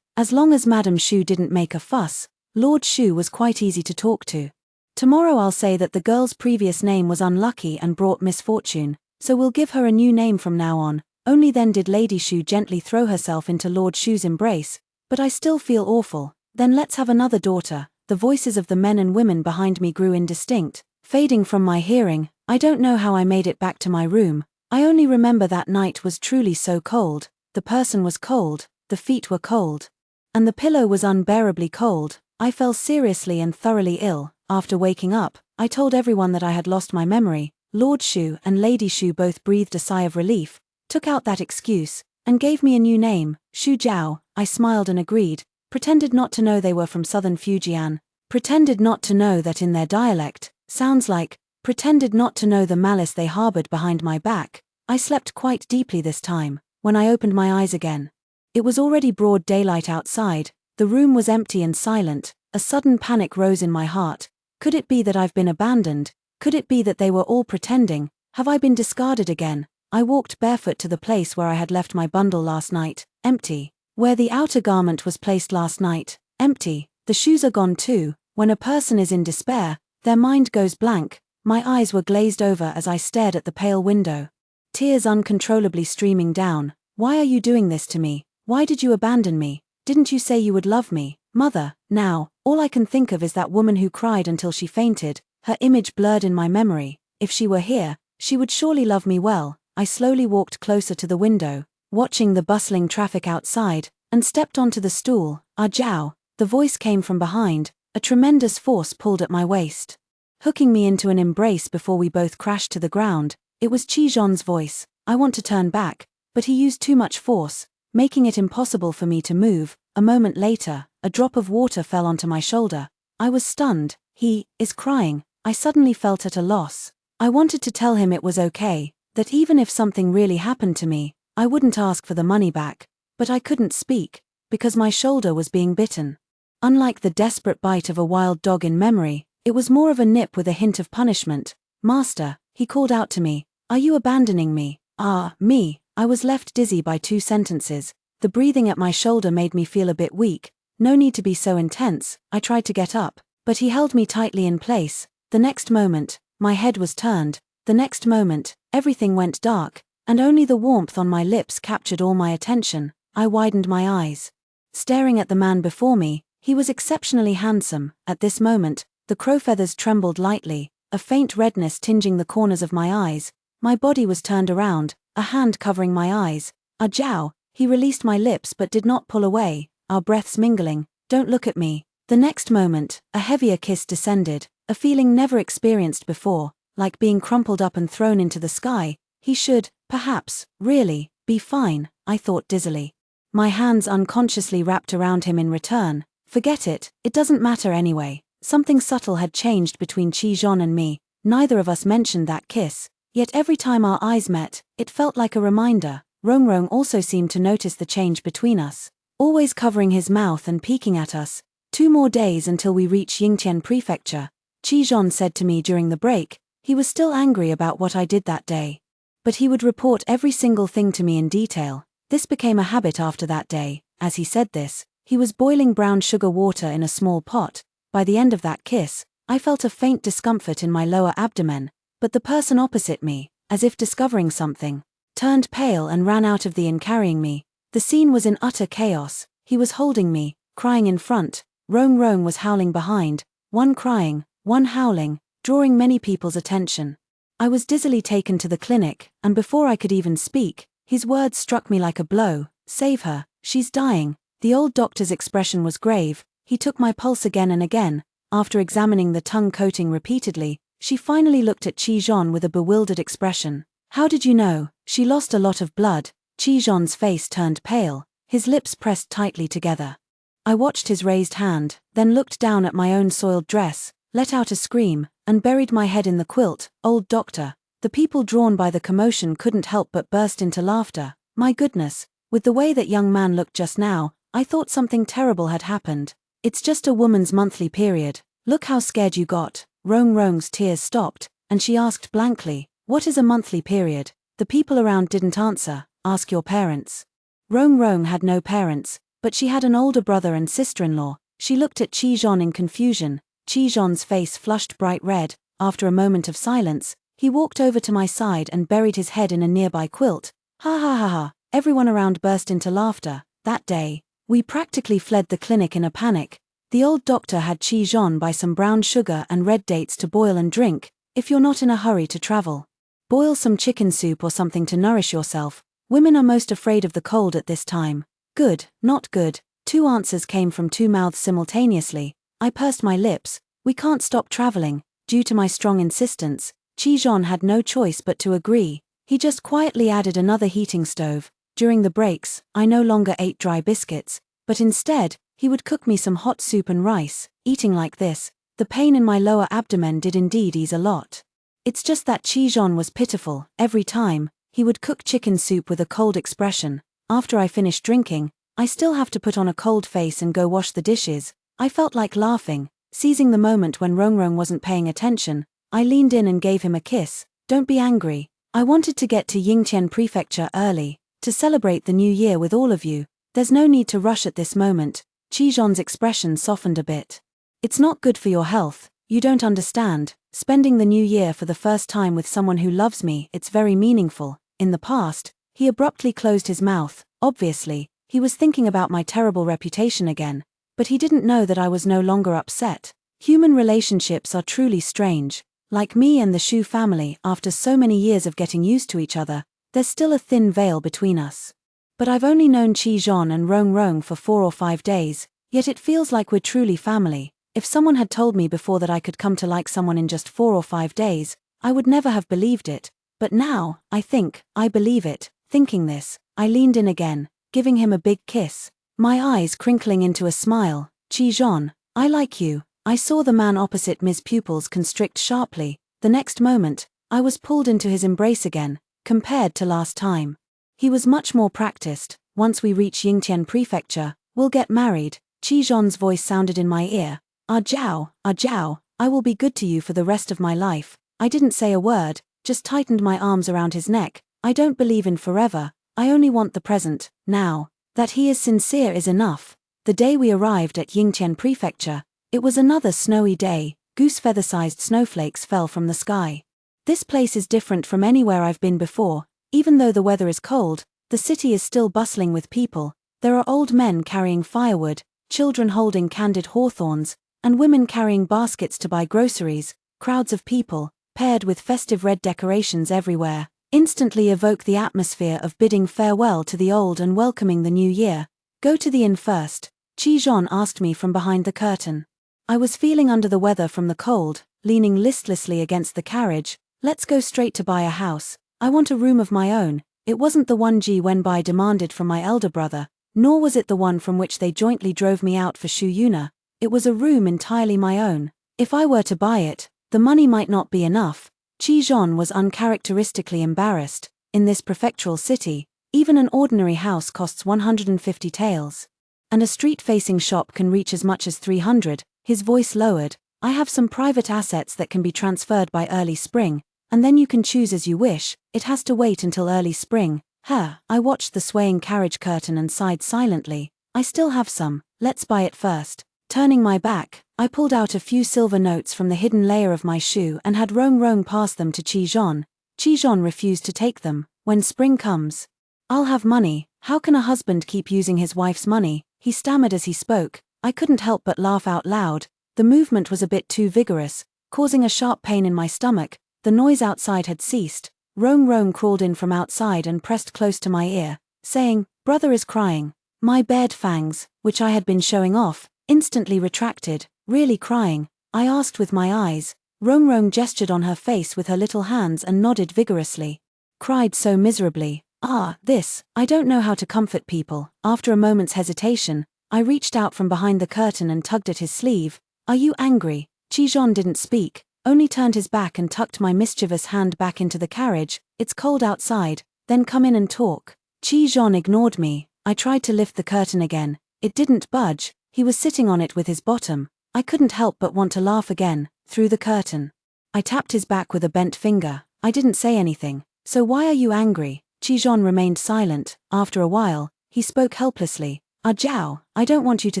As long as Madame Shu didn't make a fuss, Lord Shu was quite easy to talk to. "Tomorrow I'll say that the girl's previous name was unlucky and brought misfortune, so we'll give her a new name from now on." Only then did Lady Shu gently throw herself into Lord Shu's embrace. "But I still feel awful." "Then let's have another daughter." The voices of the men and women behind me grew indistinct, fading from my hearing. I don't know how I made it back to my room. I only remember that night was truly so cold. The person was cold, the feet were cold, and the pillow was unbearably cold. I fell seriously and thoroughly ill. After waking up, I told everyone that I had lost my memory. Lord Shu and Lady Shu both breathed a sigh of relief, took out that excuse, and gave me a new name, Shu Jiao. I smiled and agreed, pretended not to know they were from southern Fujian, pretended not to know that in their dialect, sounds like, pretended not to know the malice they harbored behind my back. I slept quite deeply this time. When I opened my eyes again, it was already broad daylight outside. The room was empty and silent. A sudden panic rose in my heart. Could it be that I've been abandoned? Could it be that they were all pretending? Have I been discarded again? I walked barefoot to the place where I had left my bundle last night. Empty. Where the outer garment was placed last night. Empty. The shoes are gone too. When a person is in despair, their mind goes blank. My eyes were glazed over as I stared at the pale window, tears uncontrollably streaming down. "Why are you doing this to me? Why did you abandon me? Didn't you say you would love me, Mother?" Now, all I can think of is that woman who cried until she fainted, her image blurred in my memory. If she were here, she would surely love me well. I slowly walked closer to the window, watching the bustling traffic outside, and stepped onto the stool. "Ah Jiao." The voice came from behind. A tremendous force pulled at my waist, hooking me into an embrace before we both crashed to the ground. It was Qi Zhon's voice. I want to turn back, but he used too much force, making it impossible for me to move. A moment later, a drop of water fell onto my shoulder. I was stunned. "He is crying." I suddenly felt at a loss. I wanted to tell him it was okay, that even if something really happened to me, I wouldn't ask for the money back, but I couldn't speak, because my shoulder was being bitten. Unlike the desperate bite of a wild dog in memory, it was more of a nip with a hint of punishment. "Master," he called out to me, "are you abandoning me?" "Ah, me." I was left dizzy by 2 sentences. The breathing at my shoulder made me feel a bit weak. "No need to be so intense." I tried to get up, but he held me tightly in place. The next moment, my head was turned. The next moment, everything went dark, and only the warmth on my lips captured all my attention. I widened my eyes, staring at the man before me. He was exceptionally handsome. At this moment, the crow feathers trembled lightly, a faint redness tinging the corners of my eyes. My body was turned around, a hand covering my eyes. "Ah Jiao." He released my lips but did not pull away, our breaths mingling. "Don't look at me." The next moment, a heavier kiss descended, a feeling never experienced before, like being crumpled up and thrown into the sky. He should, perhaps, really, be fine, I thought dizzily. My hands unconsciously wrapped around him in return. Forget it, it doesn't matter anyway. Something subtle had changed between Qi Zhon and me. Neither of us mentioned that kiss, yet every time our eyes met, it felt like a reminder. Rong Rong also seemed to notice the change between us. always covering his mouth and peeking at us. 2 more days until we reach Yingtian Prefecture, Qizhan said to me during the break. He was still angry about what I did that day. But he would report every single thing to me in detail. This became a habit after that day. As he said this, he was boiling brown sugar water in a small pot. By the end of that kiss, I felt a faint discomfort in my lower abdomen, but the person opposite me, as if discovering something, turned pale and ran out of the inn carrying me. The scene was in utter chaos. He was holding me, crying in front. Rong Rong was howling behind, one crying, one howling, drawing many people's attention. I was dizzily taken to the clinic, and before I could even speak, his words struck me like a blow. "Save her, she's dying." The old doctor's expression was grave. He took my pulse again and again. After examining the tongue coating repeatedly, she finally looked at Qizhan with a bewildered expression. "How did you know? She lost a lot of blood." Qizhan's face turned pale, his lips pressed tightly together. I watched his raised hand, then looked down at my own soiled dress, let out a scream, and buried my head in the quilt. "Old doctor." The people drawn by the commotion couldn't help but burst into laughter. My goodness, with the way that young man looked just now, I thought something terrible had happened. "It's just a woman's monthly period. Look how scared you got." Rong Rong's tears stopped, and she asked blankly, "What is a monthly period?" The people around didn't answer. "Ask your parents." Rong Rong had no parents, but she had an older brother and sister-in-law. She looked at Qizhan in confusion. Qizhan's face flushed bright red. After a moment of silence, he walked over to my side and buried his head in a nearby quilt. "Ha ha ha ha." Everyone around burst into laughter. That day, we practically fled the clinic in a panic. The old doctor had Qizhan buy some brown sugar and red dates to boil and drink. "If you're not in a hurry to travel, boil some chicken soup or something to nourish yourself. Women are most afraid of the cold at this time." "Good, not good." 2 answers came from 2 mouths simultaneously. I pursed my lips. "We can't stop traveling." Due to my strong insistence, Qizhan had no choice but to agree. He just quietly added another heating stove. During the breaks, I no longer ate dry biscuits, but instead, he would cook me some hot soup and rice. Eating like this, the pain in my lower abdomen did indeed ease a lot. It's just that Qizhan was pitiful. Every time, he would cook chicken soup with a cold expression. After I finished drinking, I still have to put on a cold face and go wash the dishes. I felt like laughing. Seizing the moment when Rong Rong wasn't paying attention, I leaned in and gave him a kiss. "Don't be angry. I wanted to get to Yingtian Prefecture early, to celebrate the new year with all of you. There's no need to rush at this moment." Qizhan's expression softened a bit. "It's not good for your health. You don't understand. Spending the new year for the first time with someone who loves me, it's very meaningful." In the past, he abruptly closed his mouth. Obviously, he was thinking about my terrible reputation again, but he didn't know that I was no longer upset. Human relationships are truly strange. Like me and the Shu family, after so many years of getting used to each other, there's still a thin veil between us. But I've only known Qizhan and Rong Rong for 4 or 5 days, yet it feels like we're truly family. If someone had told me before that I could come to like someone in just 4 or 5 days, I would never have believed it. But now, I think, I believe it. Thinking this, I leaned in again, giving him a big kiss. My eyes crinkling into a smile. "Qizhan, I like you." I saw the man opposite Ms. pupils constrict sharply. The next moment, I was pulled into his embrace again. Compared to last time, he was much more practiced. "Once we reach Yingtian Prefecture, we'll get married." Qizhan's voice sounded in my ear. Ah Jiao, I will be good to you for the rest of my life." I didn't say a word, just tightened my arms around his neck. I don't believe in forever, I only want the present, now. That he is sincere is enough. The day we arrived at Yingtian Prefecture, it was another snowy day. Goose feather-sized snowflakes fell from the sky. This place is different from anywhere I've been before. Even though the weather is cold, the city is still bustling with people. There are old men carrying firewood, children holding candied hawthorns, and women carrying baskets to buy groceries. Crowds of people, paired with festive red decorations everywhere, instantly evoke the atmosphere of bidding farewell to the old and welcoming the new year. "Go to the inn first," Qizhan asked me from behind the curtain. I was feeling under the weather from the cold, leaning listlessly against the carriage. "Let's go straight to buy a house. I want a room of my own." It wasn't the one Ji Wenbai demanded from my elder brother, nor was it the one from which they jointly drove me out for Shu Yuna. It was a room entirely my own. If I were to buy it, the money might not be enough. Qizhan was uncharacteristically embarrassed. In this prefectural city, even an ordinary house costs 150 taels. And a street-facing shop can reach as much as 300, his voice lowered. I have some private assets that can be transferred by early spring, and then you can choose as you wish. It has to wait until early spring. I watched the swaying carriage curtain and sighed silently. I still have some, let's buy it first. Turning my back, I pulled out a few silver notes from the hidden layer of my shoe and had Rong pass them to Chi-Jean. Chi-Jean refused to take them. When spring comes, I'll have money. How can a husband keep using his wife's money? He stammered as he spoke. I couldn't help but laugh out loud. The movement was a bit too vigorous, causing a sharp pain in my stomach. The noise outside had ceased. Rong crawled in from outside and pressed close to my ear, saying, "Brother is crying." My bared fangs, which I had been showing off, instantly retracted. Really crying? I asked with my eyes. Rong gestured on her face with her little hands and nodded vigorously. Cried so miserably. I don't know how to comfort people. After a moment's hesitation, I reached out from behind the curtain and tugged at his sleeve. Are you angry? Chi-Jean didn't speak, only turned his back and tucked my mischievous hand back into the carriage. It's cold outside, then come in and talk. Chi-Jean ignored me. I tried to lift the curtain again. It didn't budge. He was sitting on it with his bottom. I couldn't help but want to laugh again, through the curtain. I tapped his back with a bent finger. I didn't say anything. So why are you angry? Chi-Jean remained silent. After a while, he spoke helplessly. Jiao, I don't want you to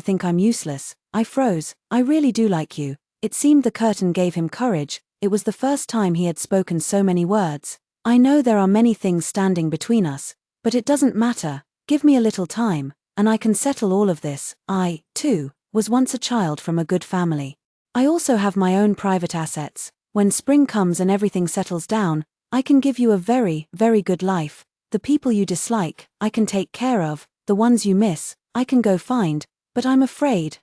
think I'm useless. I froze. I really do like you. It seemed the curtain gave him courage. It was the first time he had spoken so many words. I know there are many things standing between us, but it doesn't matter. Give me a little time, and I can settle all of this. I, too, was once a child from a good family. I also have my own private assets. When spring comes and everything settles down, I can give you a very, very good life. The people you dislike, I can take care of. The ones you miss, I can go find. But I'm afraid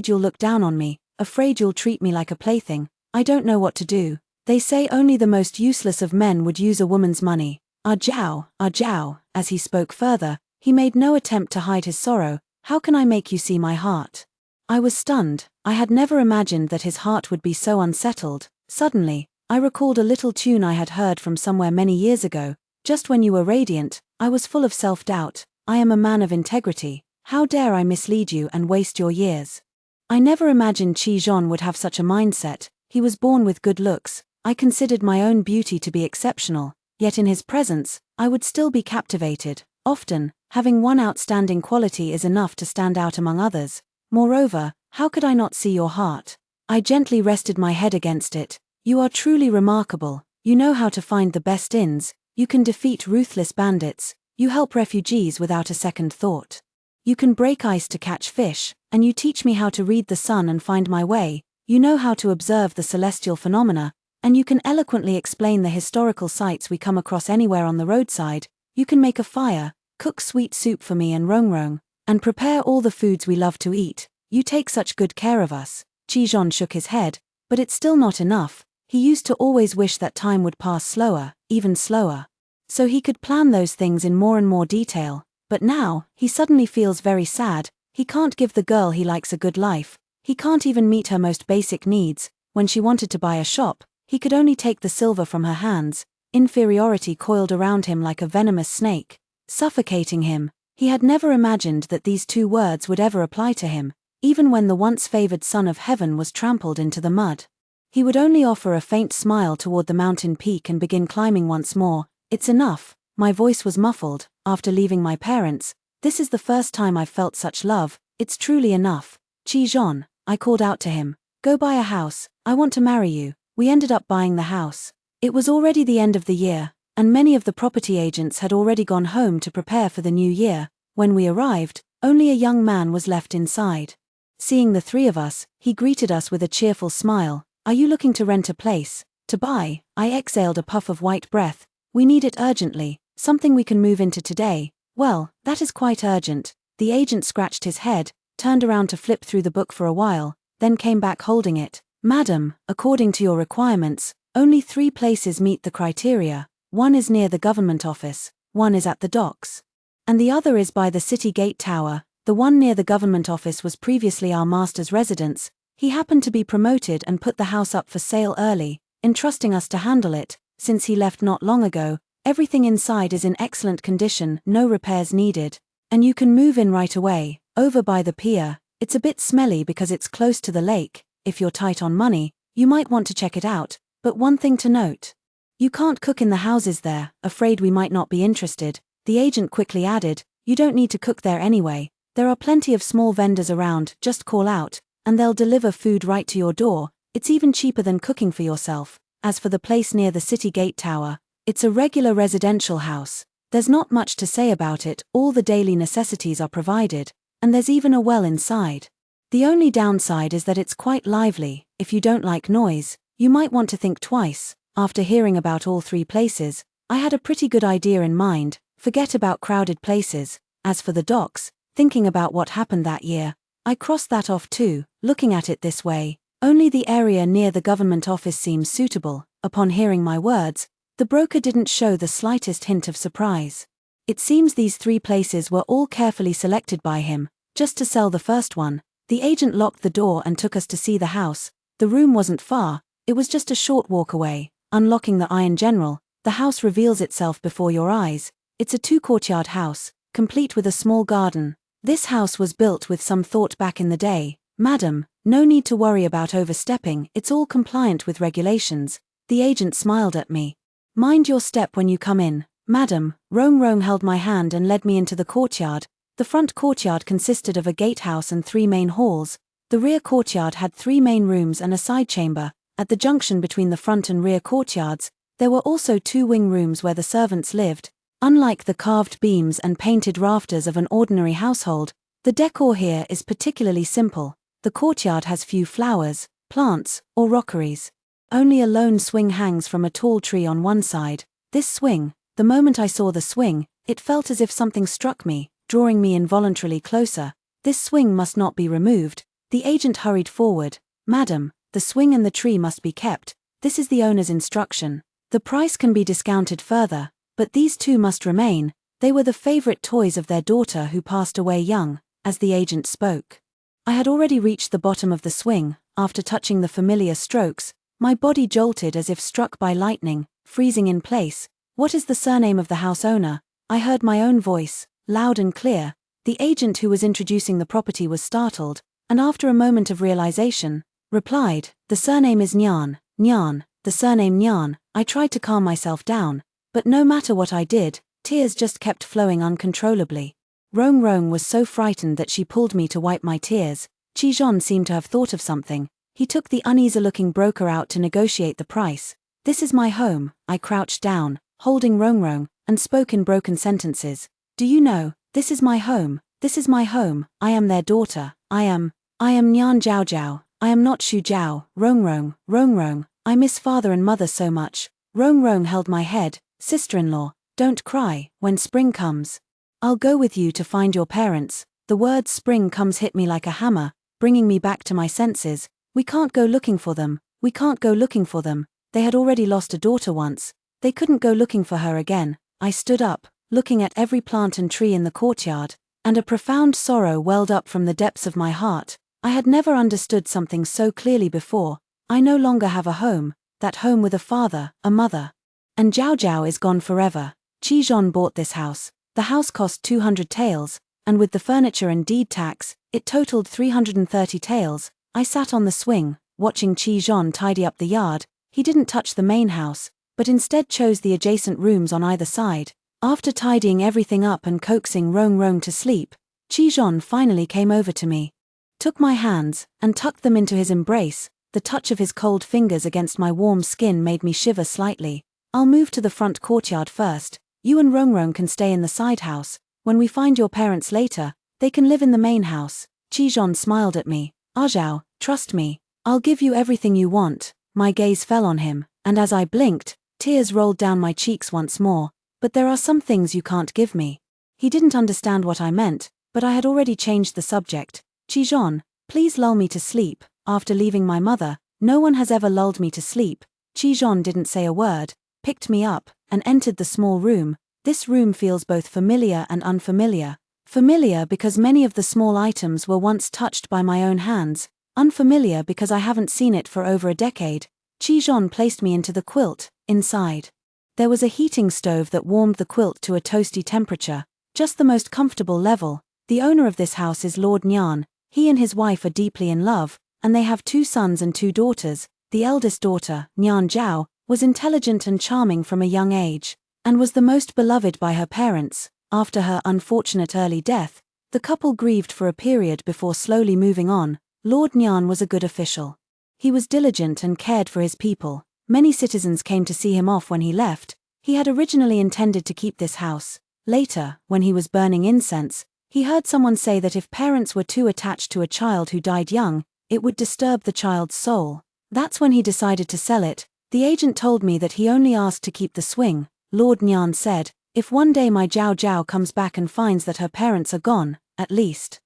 you'll look down on me, afraid you'll treat me like a plaything. I don't know what to do. They say only the most useless of men would use a woman's money. Jiao. As he spoke further, he made no attempt to hide his sorrow. How can I make you see my heart? I was stunned. I had never imagined that his heart would be so unsettled. Suddenly, I recalled a little tune I had heard from somewhere many years ago. Just when you were radiant, I was full of self-doubt. I am a man of integrity. How dare I mislead you and waste your years? I never imagined Chi-Jean would have such a mindset. He was born with good looks. I considered my own beauty to be exceptional, yet in his presence, I would still be captivated. Often, having one outstanding quality is enough to stand out among others. Moreover, how could I not see your heart? I gently rested my head against it. You are truly remarkable. You know how to find the best inns. You can defeat ruthless bandits. You help refugees without a second thought. You can break ice to catch fish, and you teach me how to read the sun and find my way. You know how to observe the celestial phenomena, and you can eloquently explain the historical sites we come across anywhere on the roadside. You can make a fire, cook sweet soup for me and Rong, and prepare all the foods we love to eat. You take such good care of us. Chi-Jean shook his head, but it's still not enough. He used to always wish that time would pass slower, even slower, so he could plan those things in more and more detail. But now, he suddenly feels very sad. He can't give the girl he likes a good life. He can't even meet her most basic needs. When she wanted to buy a shop, he could only take the silver from her hands. Inferiority coiled around him like a venomous snake, suffocating him. He had never imagined that these two words would ever apply to him, even when the once favored son of heaven was trampled into the mud. He would only offer a faint smile toward the mountain peak and begin climbing once more. It's enough. My voice was muffled. After leaving my parents, this is the first time I've felt such love. It's truly enough. Chi-Jean, I called out to him. Go buy a house. I want to marry you. We ended up buying the house. It was already the end of the year, and many of the property agents had already gone home to prepare for the new year. When we arrived, only a young man was left inside. Seeing the three of us, he greeted us with a cheerful smile. Are you looking to rent a place? To buy? I exhaled a puff of white breath. We need it urgently. Something we can move into today. Well, that is quite urgent. The agent scratched his head, turned around to flip through the book for a while, then came back holding it. Madam, according to your requirements, only 3 places meet the criteria. One is near the government office, one is at the docks, and the other is by the city gate tower. The one near the government office was previously our master's residence. He happened to be promoted and put the house up for sale early, entrusting us to handle it. Since he left not long ago, everything inside is in excellent condition, no repairs needed, and you can move in right away. over by the pier. It's a bit smelly because it's close to the lake. If you're tight on money, you might want to check it out, but one thing to note. You can't cook in the houses there, afraid we might not be interested. The agent quickly added, you don't need to cook there anyway. There are plenty of small vendors around, just call out, and they'll deliver food right to your door. It's even cheaper than cooking for yourself. As for the place near the City Gate Tower, it's a regular residential house. There's not much to say about it, all the daily necessities are provided, and there's even a well inside. The only downside is that it's quite lively. If you don't like noise, you might want to think twice. After hearing about all three places, I had a pretty good idea in mind. Forget about crowded places. As for the docks, thinking about what happened that year, I crossed that off too. Looking at it this way, only the area near the government office seems suitable. Upon hearing my words, the broker didn't show the slightest hint of surprise. It seems these three places were all carefully selected by him, just to sell the first one. The agent locked the door and took us to see the house. The room wasn't far, it was just a short walk away. Unlocking the Iron General, the house reveals itself before your eyes. It's a two-courtyard house, complete with a small garden. This house was built with some thought back in the day. Madam, no need to worry about overstepping, it's all compliant with regulations. The agent smiled at me. Mind your step when you come in, madam. Rong Rong held my hand and led me into the courtyard. The front courtyard consisted of a gatehouse and three main halls. The rear courtyard had three main rooms and a side chamber. At the junction between the front and rear courtyards, there were also two wing rooms where the servants lived. Unlike the carved beams and painted rafters of an ordinary household, the decor here is particularly simple. The courtyard has few flowers, plants, or rockeries. Only a lone swing hangs from a tall tree on one side. This swing, the moment I saw the swing, it felt as if something struck me, drawing me involuntarily closer. This swing must not be removed. The agent hurried forward. Madam, the swing and the tree must be kept. This is the owner's instruction. The price can be discounted further, but these two must remain. They were the favorite toys of their daughter who passed away young. As the agent spoke, I had already reached the bottom of the swing. After touching the familiar strokes, my body jolted as if struck by lightning, freezing in place. What is the surname of the house owner? I heard my own voice, loud and clear. The agent who was introducing the property was startled, and after a moment of realization, replied, the surname is Nyan, Nyan, the surname Nyan. I tried to calm myself down, but no matter what I did, tears just kept flowing uncontrollably. Rong Rong was so frightened that she pulled me to wipe my tears. Chi Zhon seemed to have thought of something. He took the uneasy-looking broker out to negotiate the price. This is my home. I crouched down, holding Rong Rong, and spoke in broken sentences. Do you know, this is my home. This is my home. I am their daughter. I am Nyan Jiao Jiao. I am not Shu Jiao. Rong Rong. I miss father and mother so much. Rong Rong held my head. Sister-in-law, don't cry. When spring comes, I'll go with you to find your parents. The word spring comes hit me like a hammer, bringing me back to my senses. We can't go looking for them. We can't go looking for them. They had already lost a daughter once. They couldn't go looking for her again. I stood up, looking at every plant and tree in the courtyard, and a profound sorrow welled up from the depths of my heart. I had never understood something so clearly before. I no longer have a home, that home with a father, a mother. And Jiao Jiao is gone forever. Chi Zhon bought this house. The house cost 200 taels, and with the furniture and deed tax, it totaled 330 taels. I sat on the swing, watching Chi Zhon tidy up the yard. He didn't touch the main house, but instead chose the adjacent rooms on either side. After tidying everything up and coaxing Rong Rong to sleep, Chi Zhon finally came over to me, took my hands, and tucked them into his embrace. The touch of his cold fingers against my warm skin made me shiver slightly. I'll move to the front courtyard first. You and Rong Rong can stay in the side house. When we find your parents later, they can live in the main house. Chi Zhon smiled at me. Zhao, trust me. I'll give you everything you want. My gaze fell on him, and as I blinked, tears rolled down my cheeks once more. But there are some things you can't give me. He didn't understand what I meant, but I had already changed the subject. Chi Zhon, please lull me to sleep. After leaving my mother, no one has ever lulled me to sleep. Chi Zhon didn't say a word, picked me up, and entered the small room. This room feels both familiar and unfamiliar. Familiar because many of the small items were once touched by my own hands. Unfamiliar because I haven't seen it for over a decade. Chi Zhon placed me into the quilt. Inside, there was a heating stove that warmed the quilt to a toasty temperature, just the most comfortable level. The owner of this house is Lord Nyan. He and his wife are deeply in love, and they have 2 sons and 2 daughters. The eldest daughter, Nyan Zhao, was intelligent and charming from a young age, and was the most beloved by her parents. After her unfortunate early death, the couple grieved for a period before slowly moving on. Lord Nyan was a good official. He was diligent and cared for his people. Many citizens came to see him off when he left. He had originally intended to keep this house. Later, when he was burning incense, he heard someone say that if parents were too attached to a child who died young, it would disturb the child's soul. That's when he decided to sell it. The agent told me that he only asked to keep the swing. Lord Nyan said, "If one day my Zhao Zhao comes back and finds that her parents are gone, at least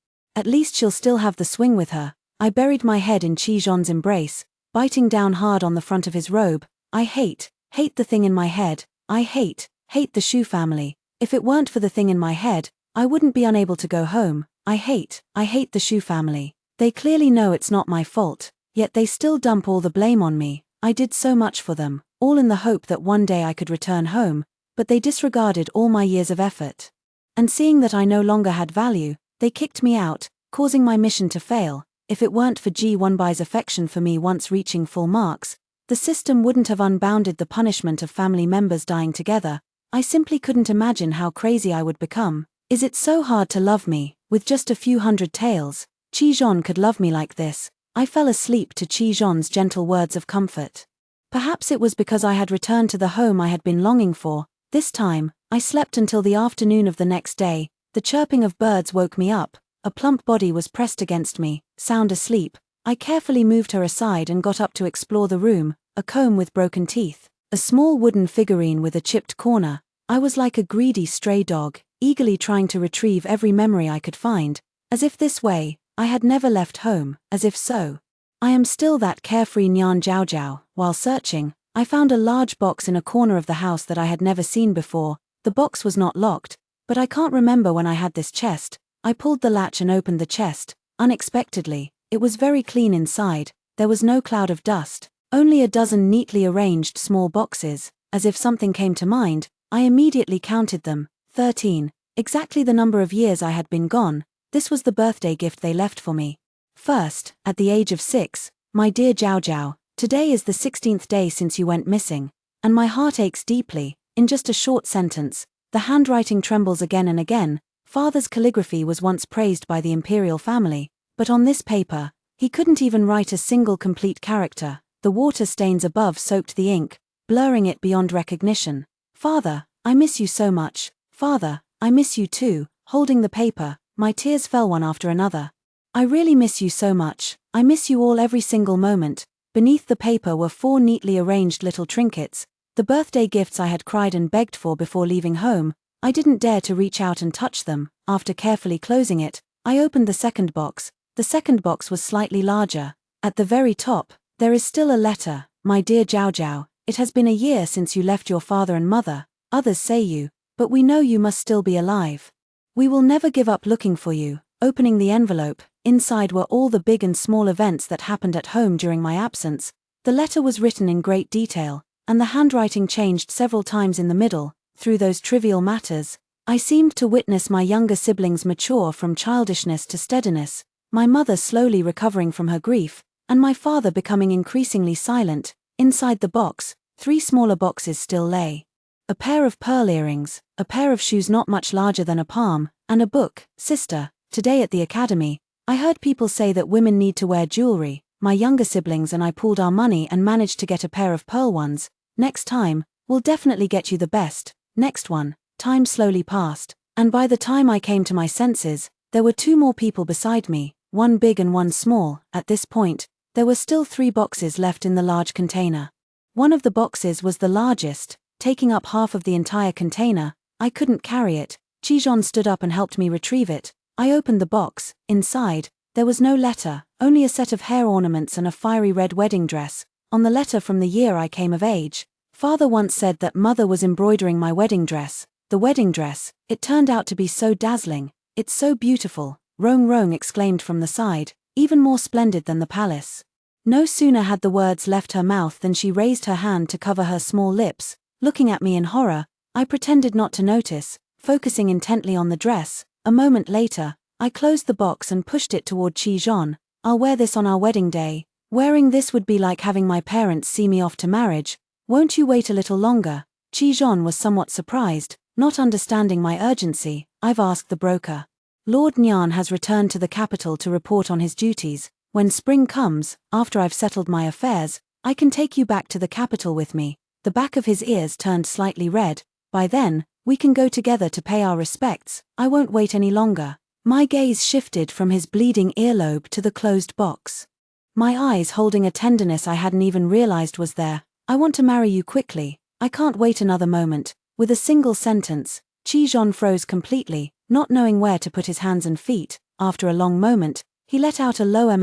she'll still have the swing with her." I buried my head in Qi Zhon's embrace, biting down hard on the front of his robe. I hate the thing in my head. I hate the Shu family. If it weren't for the thing in my head, I wouldn't be unable to go home. I hate the Shu family. They clearly know it's not my fault, yet they still dump all the blame on me. I did so much for them, all in the hope that one day I could return home, but they disregarded all my years of effort. And seeing that I no longer had value, they kicked me out, causing my mission to fail. If it weren't for Ji Wenbai's affection for me once reaching full marks, the system wouldn't have unbounded the punishment of family members dying together. I simply couldn't imagine how crazy I would become. Is it so hard to love me? With just a few hundred taels, Qi Zhon could love me like this. I fell asleep to Qi Zhon's gentle words of comfort. Perhaps it was because I had returned to the home I had been longing for. This time, I slept until the afternoon of the next day. The chirping of birds woke me up. A plump body was pressed against me, sound asleep. I carefully moved her aside and got up to explore the room. A comb with broken teeth, a small wooden figurine with a chipped corner. I was like a greedy stray dog, eagerly trying to retrieve every memory I could find, as if this way, I had never left home, as if so. I am still that carefree Nyan Zhao Zhao. While searching, I found a large box in a corner of the house that I had never seen before. The box was not locked, but I can't remember when I had this chest. I pulled the latch and opened the chest. Unexpectedly, it was very clean inside. There was no cloud of dust, only a dozen neatly arranged small boxes. As if something came to mind, I immediately counted them. 13, exactly the number of years I had been gone. This was the birthday gift they left for me. First, at the age of 6, my dear Zhao Zhao, today is the 16th day since you went missing, and my heart aches deeply. In just a short sentence, the handwriting trembles again and again. Father's calligraphy was once praised by the imperial family, but on this paper, he couldn't even write a single complete character. The water stains above soaked the ink, blurring it beyond recognition. Father, I miss you so much. Father, I miss you too. Holding the paper, my tears fell one after another. I really miss you so much. I miss you all every single moment. Beneath the paper were 4 neatly arranged little trinkets, the birthday gifts I had cried and begged for before leaving home. I didn't dare to reach out and touch them. After carefully closing it, I opened the second box. The second box was slightly larger. At the very top, there is still a letter. My dear Zhao Zhao, it has been a year since you left your father and mother. Others say you, but we know you must still be alive. We will never give up looking for you. Opening the envelope, inside were all the big and small events that happened at home during my absence. The letter was written in great detail, and the handwriting changed several times in the middle. Through those trivial matters, I seemed to witness my younger siblings mature from childishness to steadiness, my mother slowly recovering from her grief, and my father becoming increasingly silent. Inside the box, 3 smaller boxes still lay. A pair of pearl earrings, a pair of shoes not much larger than a palm, and a book. Sister, today at the academy, I heard people say that women need to wear jewelry. My younger siblings and I pooled our money and managed to get a pair of pearl ones. Next time, we'll definitely get you the best. Next one. Time slowly passed, and by the time I came to my senses, there were 2 more people beside me, one big and one small. At this point, there were still 3 boxes left in the large container. One of the boxes was the largest, taking up half of the entire container. I couldn't carry it. Qi Zhon stood up and helped me retrieve it. I opened the box. Inside, there was no letter, only a set of hair ornaments and a fiery red wedding dress. On the letter from the year I came of age, Father once said that Mother was embroidering my wedding dress. The wedding dress, it turned out to be so dazzling. It's so beautiful, Rong Rong exclaimed from the side, even more splendid than the palace. No sooner had the words left her mouth than she raised her hand to cover her small lips. Looking at me in horror, I pretended not to notice, focusing intently on the dress. A moment later, I closed the box and pushed it toward Chi-Jean. I'll wear this on our wedding day. Wearing this would be like having my parents see me off to marriage. Won't you wait a little longer? Chi-Jean was somewhat surprised, not understanding my urgency. I've asked the broker. Lord Nyan has returned to the capital to report on his duties. When spring comes, after I've settled my affairs, I can take you back to the capital with me. The back of his ears turned slightly red. By then, we can go together to pay our respects. I won't wait any longer. My gaze shifted from his bleeding earlobe to the closed box. My eyes holding a tenderness I hadn't even realized was there. I want to marry you quickly. I can't wait another moment. With a single sentence, Chi-Jean froze completely, not knowing where to put his hands and feet. After a long moment, he let out a low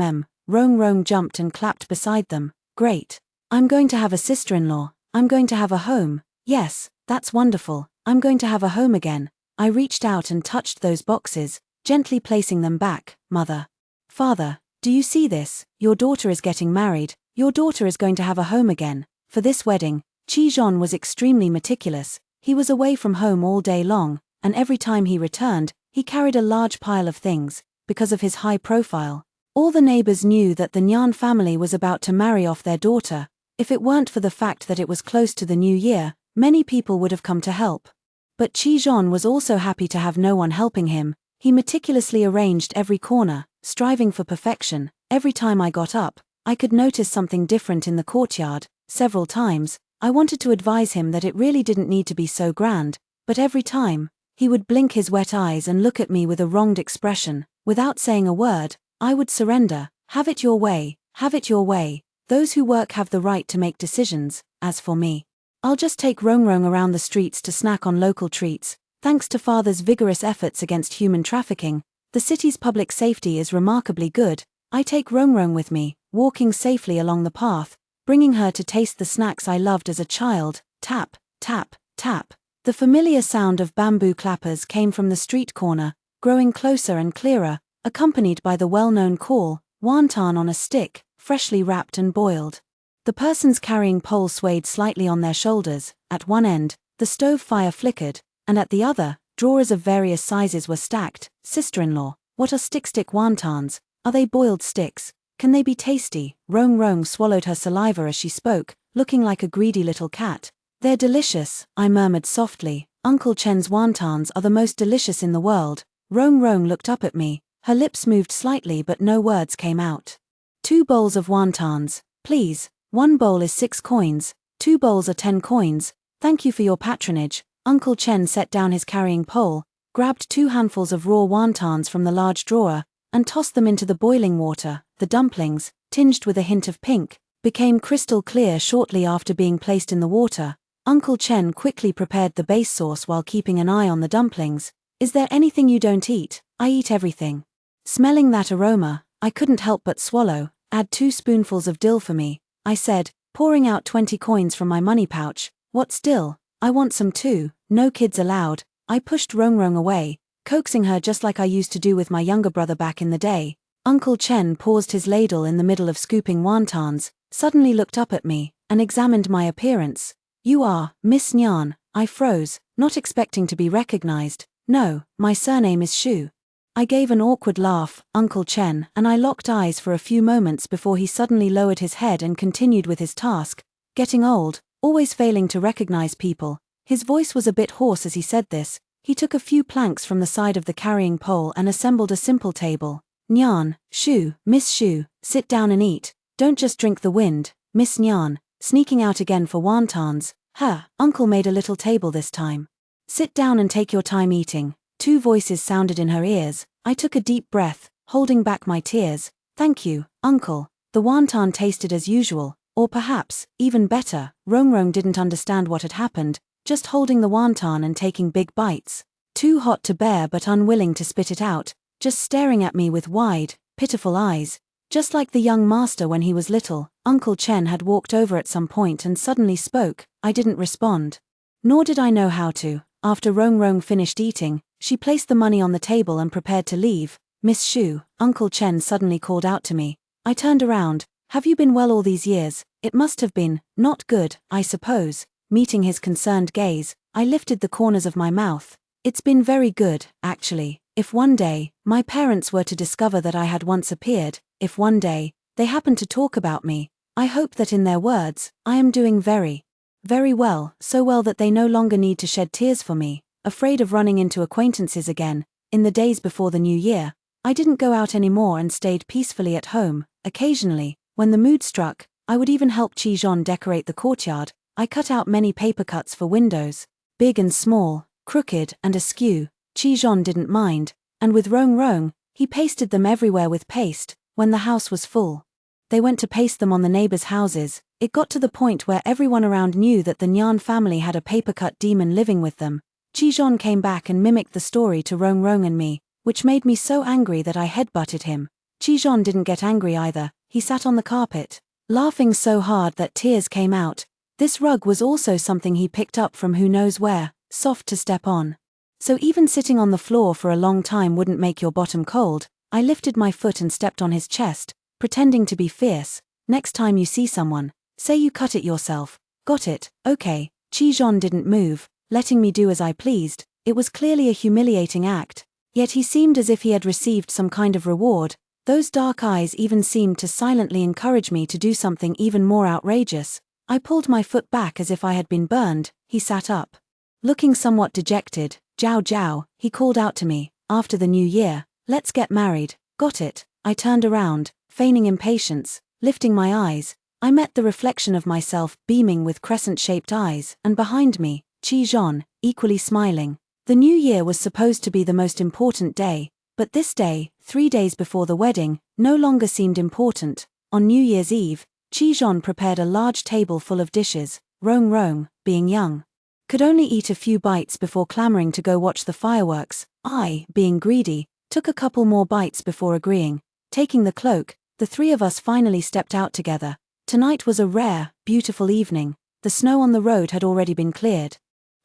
Rong jumped and clapped beside them. Great. I'm going to have a sister-in-law. I'm going to have a home. Yes, that's wonderful. I'm going to have a home again. I reached out and touched those boxes, gently placing them back. Mother. Father, do you see this? Your daughter is getting married. Your daughter is going to have a home again. For this wedding, Chi-Jean was extremely meticulous. He was away from home all day long, and every time he returned, he carried a large pile of things. Because of his high profile, all the neighbors knew that the Nyan family was about to marry off their daughter. If it weren't for the fact that it was close to the new year, many people would have come to help. But Chi-Jean was also happy to have no one helping him. He meticulously arranged every corner, striving for perfection. Every time I got up, I could notice something different in the courtyard. Several times, I wanted to advise him that it really didn't need to be so grand, but every time, he would blink his wet eyes and look at me with a wronged expression. Without saying a word, I would surrender. Have it your way, have it your way. Those who work have the right to make decisions. As for me, I'll just take Rong around the streets to snack on local treats. Thanks to father's vigorous efforts against human trafficking, the city's public safety is remarkably good. I take Rong with me, walking safely along the path, bringing her to taste the snacks I loved as a child. Tap, tap, tap. The familiar sound of bamboo clappers came from the street corner, growing closer and clearer, accompanied by the well-known call, wonton on a stick, freshly wrapped and boiled. The persons carrying poles swayed slightly on their shoulders. At one end, the stove fire flickered, and at the other, drawers of various sizes were stacked. Sister-in-law, what are stick wontons? Are they boiled sticks? Can they be tasty? Rong swallowed her saliva as she spoke, looking like a greedy little cat. They're delicious, I murmured softly. Uncle Chen's wontons are the most delicious in the world. Rong looked up at me, her lips moved slightly but no words came out. 2 bowls of wontons, please. 1 bowl is 6 coins, 2 bowls are 10 coins. Thank you for your patronage. Uncle Chen set down his carrying pole, grabbed 2 handfuls of raw wontons from the large drawer, and tossed them into the boiling water. The dumplings, tinged with a hint of pink, became crystal clear shortly after being placed in the water. Uncle Chen quickly prepared the base sauce while keeping an eye on the dumplings. Is there anything you don't eat? I eat everything. Smelling that aroma, I couldn't help but swallow. Add 2 spoonfuls of dill for me, I said, pouring out 20 coins from my money pouch. What's dill? I want some too. No kids allowed. I pushed Rong away, coaxing her just like I used to do with my younger brother back in the day. Uncle Chen paused his ladle in the middle of scooping wontons, suddenly looked up at me, and examined my appearance. You are Miss Nyan. I froze, not expecting to be recognized. No, my surname is Shu. I gave an awkward laugh. Uncle Chen and I locked eyes for a few moments before he suddenly lowered his head and continued with his task. Getting old, always failing to recognize people. His voice was a bit hoarse as he said this. He took a few planks from the side of the carrying pole and assembled a simple table. Nyan, Shu, Miss Shu, sit down and eat. Don't just drink the wind. Miss Nyan, sneaking out again for wontons. Uncle made a little table this time. Sit down and take your time eating. 2 voices sounded in her ears. I took a deep breath, holding back my tears. Thank you, Uncle. The wonton tasted as usual, or perhaps, even better. Rong didn't understand what had happened, just holding the wonton and taking big bites. Too hot to bear but unwilling to spit it out, just staring at me with wide, pitiful eyes. Just like the young master when he was little, Uncle Chen had walked over at some point and suddenly spoke. I didn't respond. Nor did I know how to. After Rong finished eating, she placed the money on the table and prepared to leave. Miss Shu, Uncle Chen suddenly called out to me. I turned around. Have you been well all these years? It must have been, not good, I suppose. Meeting his concerned gaze, I lifted the corners of my mouth. It's been very good, actually. If one day, my parents were to discover that I had once appeared, if one day, they happened to talk about me, I hope that in their words, I am doing very, very well, so well that they no longer need to shed tears for me, afraid of running into acquaintances again. In the days before the new year, I didn't go out anymore and stayed peacefully at home. Occasionally, when the mood struck, I would even help Qijon decorate the courtyard. I cut out many paper cuts for windows, big and small, crooked and askew. Qijon didn't mind, and with Rong Rong, he pasted them everywhere with paste. When the house was full, they went to paste them on the neighbors' houses. It got to the point where everyone around knew that the Nyan family had a paper-cut demon living with them. Qijon came back and mimicked the story to Rong Rong and me, which made me so angry that I headbutted him. Qijon didn't get angry either. He sat on the carpet, laughing so hard that tears came out. This rug was also something he picked up from who knows where, soft to step on. So even sitting on the floor for a long time wouldn't make your bottom cold. I lifted my foot and stepped on his chest, pretending to be fierce. Next time you see someone, say you cut it yourself. Got it? Okay. Qijon didn't move, letting me do as I pleased. It was clearly a humiliating act, yet he seemed as if he had received some kind of reward. Those dark eyes even seemed to silently encourage me to do something even more outrageous. I pulled my foot back as if I had been burned. He sat up, looking somewhat dejected. Jiao Jiao, he called out to me, after the new year, let's get married. Got it? I turned around, feigning impatience, lifting my eyes. I met the reflection of myself beaming with crescent-shaped eyes, and behind me, Qijon, equally smiling. The new year was supposed to be the most important day, but this day, 3 days before the wedding, no longer seemed important. On New Year's Eve, Qijon prepared a large table full of dishes. Rong Rong, being young, could only eat a few bites before clamoring to go watch the fireworks. I, being greedy, took a couple more bites before agreeing. Taking the cloak, the three of us finally stepped out together. Tonight was a rare, beautiful evening. The snow on the road had already been cleared.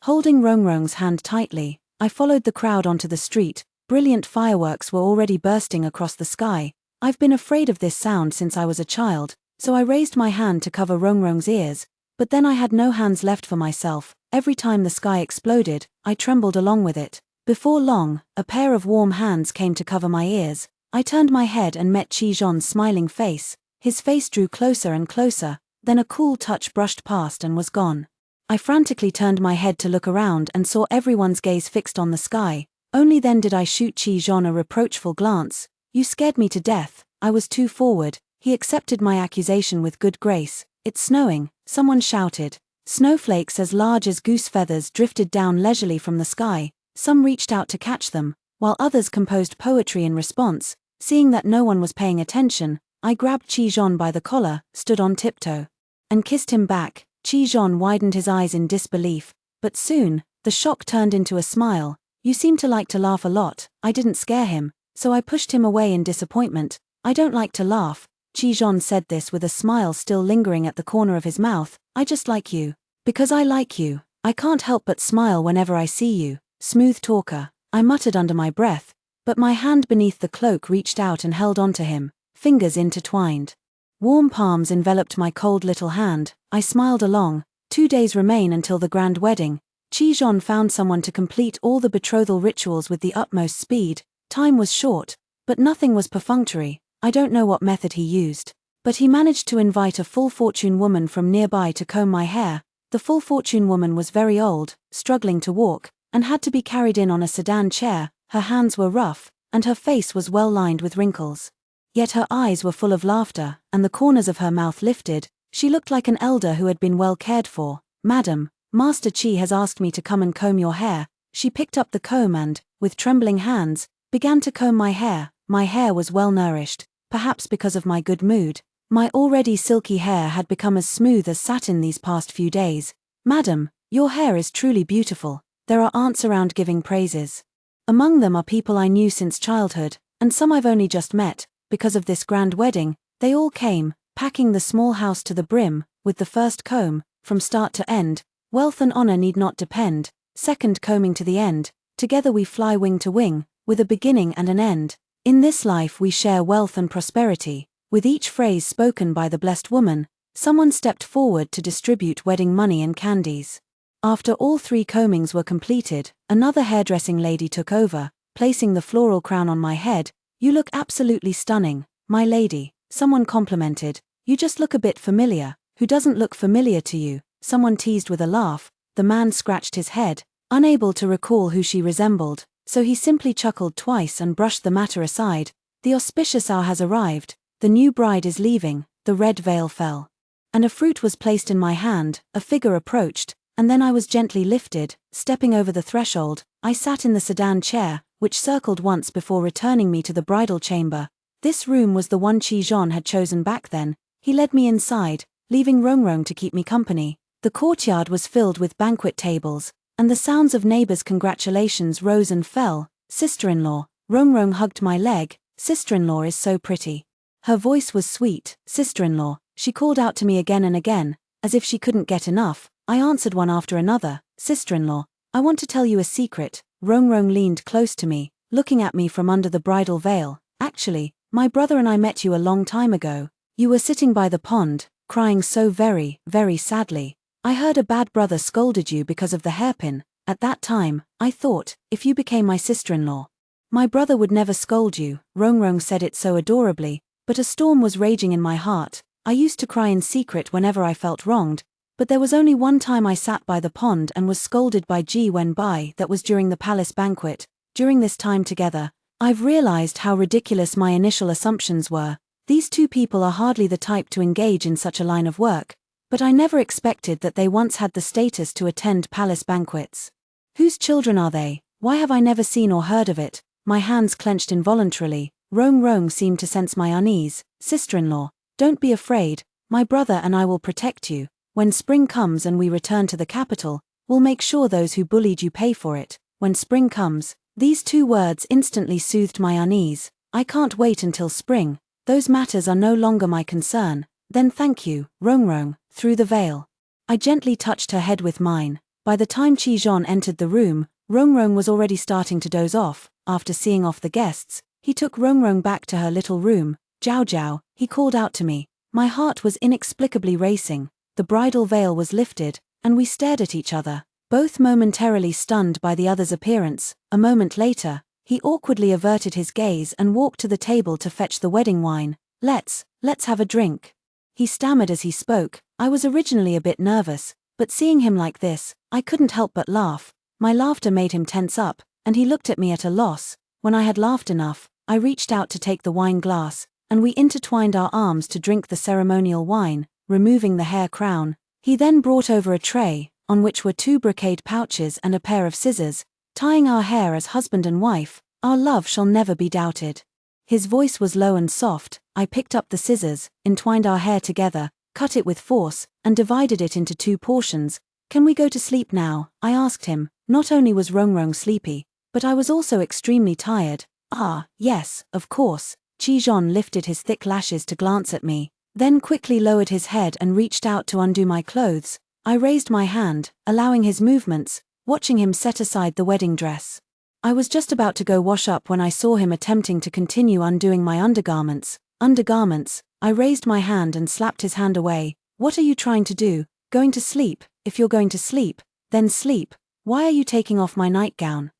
Holding Rong Rong's hand tightly, I followed the crowd onto the street. Brilliant fireworks were already bursting across the sky. I've been afraid of this sound since I was a child, so I raised my hand to cover Rong Rong's ears, but then I had no hands left for myself. Every time the sky exploded, I trembled along with it. Before long, a pair of warm hands came to cover my ears. I turned my head and met Qijon's smiling face. His face drew closer and closer, then a cool touch brushed past and was gone. I frantically turned my head to look around and saw everyone's gaze fixed on the sky. Only then did I shoot Qijon a reproachful glance. You scared me to death. I was too forward. He accepted my accusation with good grace. It's snowing, someone shouted. Snowflakes as large as goose feathers drifted down leisurely from the sky. Some reached out to catch them, while others composed poetry in response. Seeing that no one was paying attention, I grabbed Qijon by the collar, stood on tiptoe, and kissed him back. Qijon widened his eyes in disbelief, but soon, the shock turned into a smile. You seem to like to laugh a lot. I didn't scare him, so I pushed him away in disappointment. I don't like to laugh. Qijon said this with a smile still lingering at the corner of his mouth. I just like you. Because I like you, I can't help but smile whenever I see you. Smooth talker, I muttered under my breath, but my hand beneath the cloak reached out and held onto him, fingers intertwined. Warm palms enveloped my cold little hand. I smiled along. 2 days remain until the grand wedding. Qijon found someone to complete all the betrothal rituals with the utmost speed. Time was short, but nothing was perfunctory. I don't know what method he used, but he managed to invite a full fortune woman from nearby to comb my hair. The full fortune woman was very old, struggling to walk, and had to be carried in on a sedan chair. Her hands were rough, and her face was well lined with wrinkles. Yet her eyes were full of laughter, and the corners of her mouth lifted. She looked like an elder who had been well cared for. Madam, Master Qi has asked me to come and comb your hair. She picked up the comb and, with trembling hands, began to comb my hair. My hair was well nourished, perhaps because of my good mood. My already silky hair had become as smooth as satin these past few days. Madam, your hair is truly beautiful. There are aunts around giving praises. Among them are people I knew since childhood, and some I've only just met. Because of this grand wedding, they all came, packing the small house to the brim, with the first comb, from start to end. Wealth and honor need not depend. Second combing to the end. Together we fly wing to wing, with a beginning and an end. In this life we share wealth and prosperity. With each phrase spoken by the blessed woman, someone stepped forward to distribute wedding money and candies. After all 3 combings were completed, another hairdressing lady took over. placing the floral crown on my head. "You look absolutely stunning, my lady," someone complimented. "You just look a bit familiar." "Who doesn't look familiar to you?" someone teased with a laugh. The man scratched his head, unable to recall who she resembled, so he simply chuckled twice and brushed the matter aside. "The auspicious hour has arrived. The new bride is leaving." The red veil fell, and a fruit was placed in my hand. A figure approached, and then I was gently lifted. Stepping over the threshold, I sat in the sedan chair, which circled once before returning me to the bridal chamber. This room was the one Qijon had chosen back then. He led me inside, leaving Rongrong to keep me company. The courtyard was filled with banquet tables, and the sounds of neighbors' congratulations rose and fell. "Sister-in-law." Rongrong hugged my leg. "Sister-in-law is so pretty." Her voice was sweet. "Sister-in-law," she called out to me again and again, as if she couldn't get enough. I answered one after another. "Sister-in-law, I want to tell you a secret." Rongrong leaned close to me, looking at me from under the bridal veil. "Actually, my brother and I met you a long time ago. You were sitting by the pond, crying so very, very sadly. I heard a bad brother scolded you because of the hairpin. At that time, I thought, if you became my sister-in-law, my brother would never scold you." Rongrong said it so adorably, but a storm was raging in my heart. I used to cry in secret whenever I felt wronged, but there was only one time I sat by the pond and was scolded by Ji Wenbai. That was during the palace banquet. During this time together, I've realized how ridiculous my initial assumptions were. These two people are hardly the type to engage in such a line of work, but I never expected that they once had the status to attend palace banquets. Whose children are they? Why have I never seen or heard of it? My hands clenched involuntarily. Rongrong seemed to sense my unease. "Sister-in-law, don't be afraid. My brother and I will protect you. When spring comes and we return to the capital, we'll make sure those who bullied you pay for it. When spring comes." These two words instantly soothed my unease. "I can't wait until spring. Those matters are no longer my concern." "Then thank you, Rongrong." Through the veil, I gently touched her head with mine. By the time Qijon entered the room, Rongrong was already starting to doze off. After seeing off the guests, he took Rongrong back to her little room. "Jiao Jiao," he called out to me. My heart was inexplicably racing. The bridal veil was lifted, and we stared at each other, both momentarily stunned by the other's appearance. A moment later, he awkwardly averted his gaze and walked to the table to fetch the wedding wine. Let's have a drink," he stammered as he spoke. I was originally a bit nervous, but seeing him like this, I couldn't help but laugh. My laughter made him tense up, and he looked at me at a loss. When I had laughed enough, I reached out to take the wine glass, and we intertwined our arms to drink the ceremonial wine, removing the hair crown. He then brought over a tray, on which were 2 brocade pouches and a pair of scissors. "Tying our hair as husband and wife, our love shall never be doubted." His voice was low and soft. I picked up the scissors, entwined our hair together, cut it with force, and divided it into 2 portions. "Can we go to sleep now?" I asked him. Not only was Rongrong sleepy, but I was also extremely tired. "Ah, yes, of course." Qijon lifted his thick lashes to glance at me, then quickly lowered his head and reached out to undo my clothes. I raised my hand, allowing his movements, watching him set aside the wedding dress. I was just about to go wash up when I saw him attempting to continue undoing my undergarments. "Undergarments?" I raised my hand and slapped his hand away. "What are you trying to do? Going to sleep? If you're going to sleep, then sleep. Why are you taking off my nightgown?"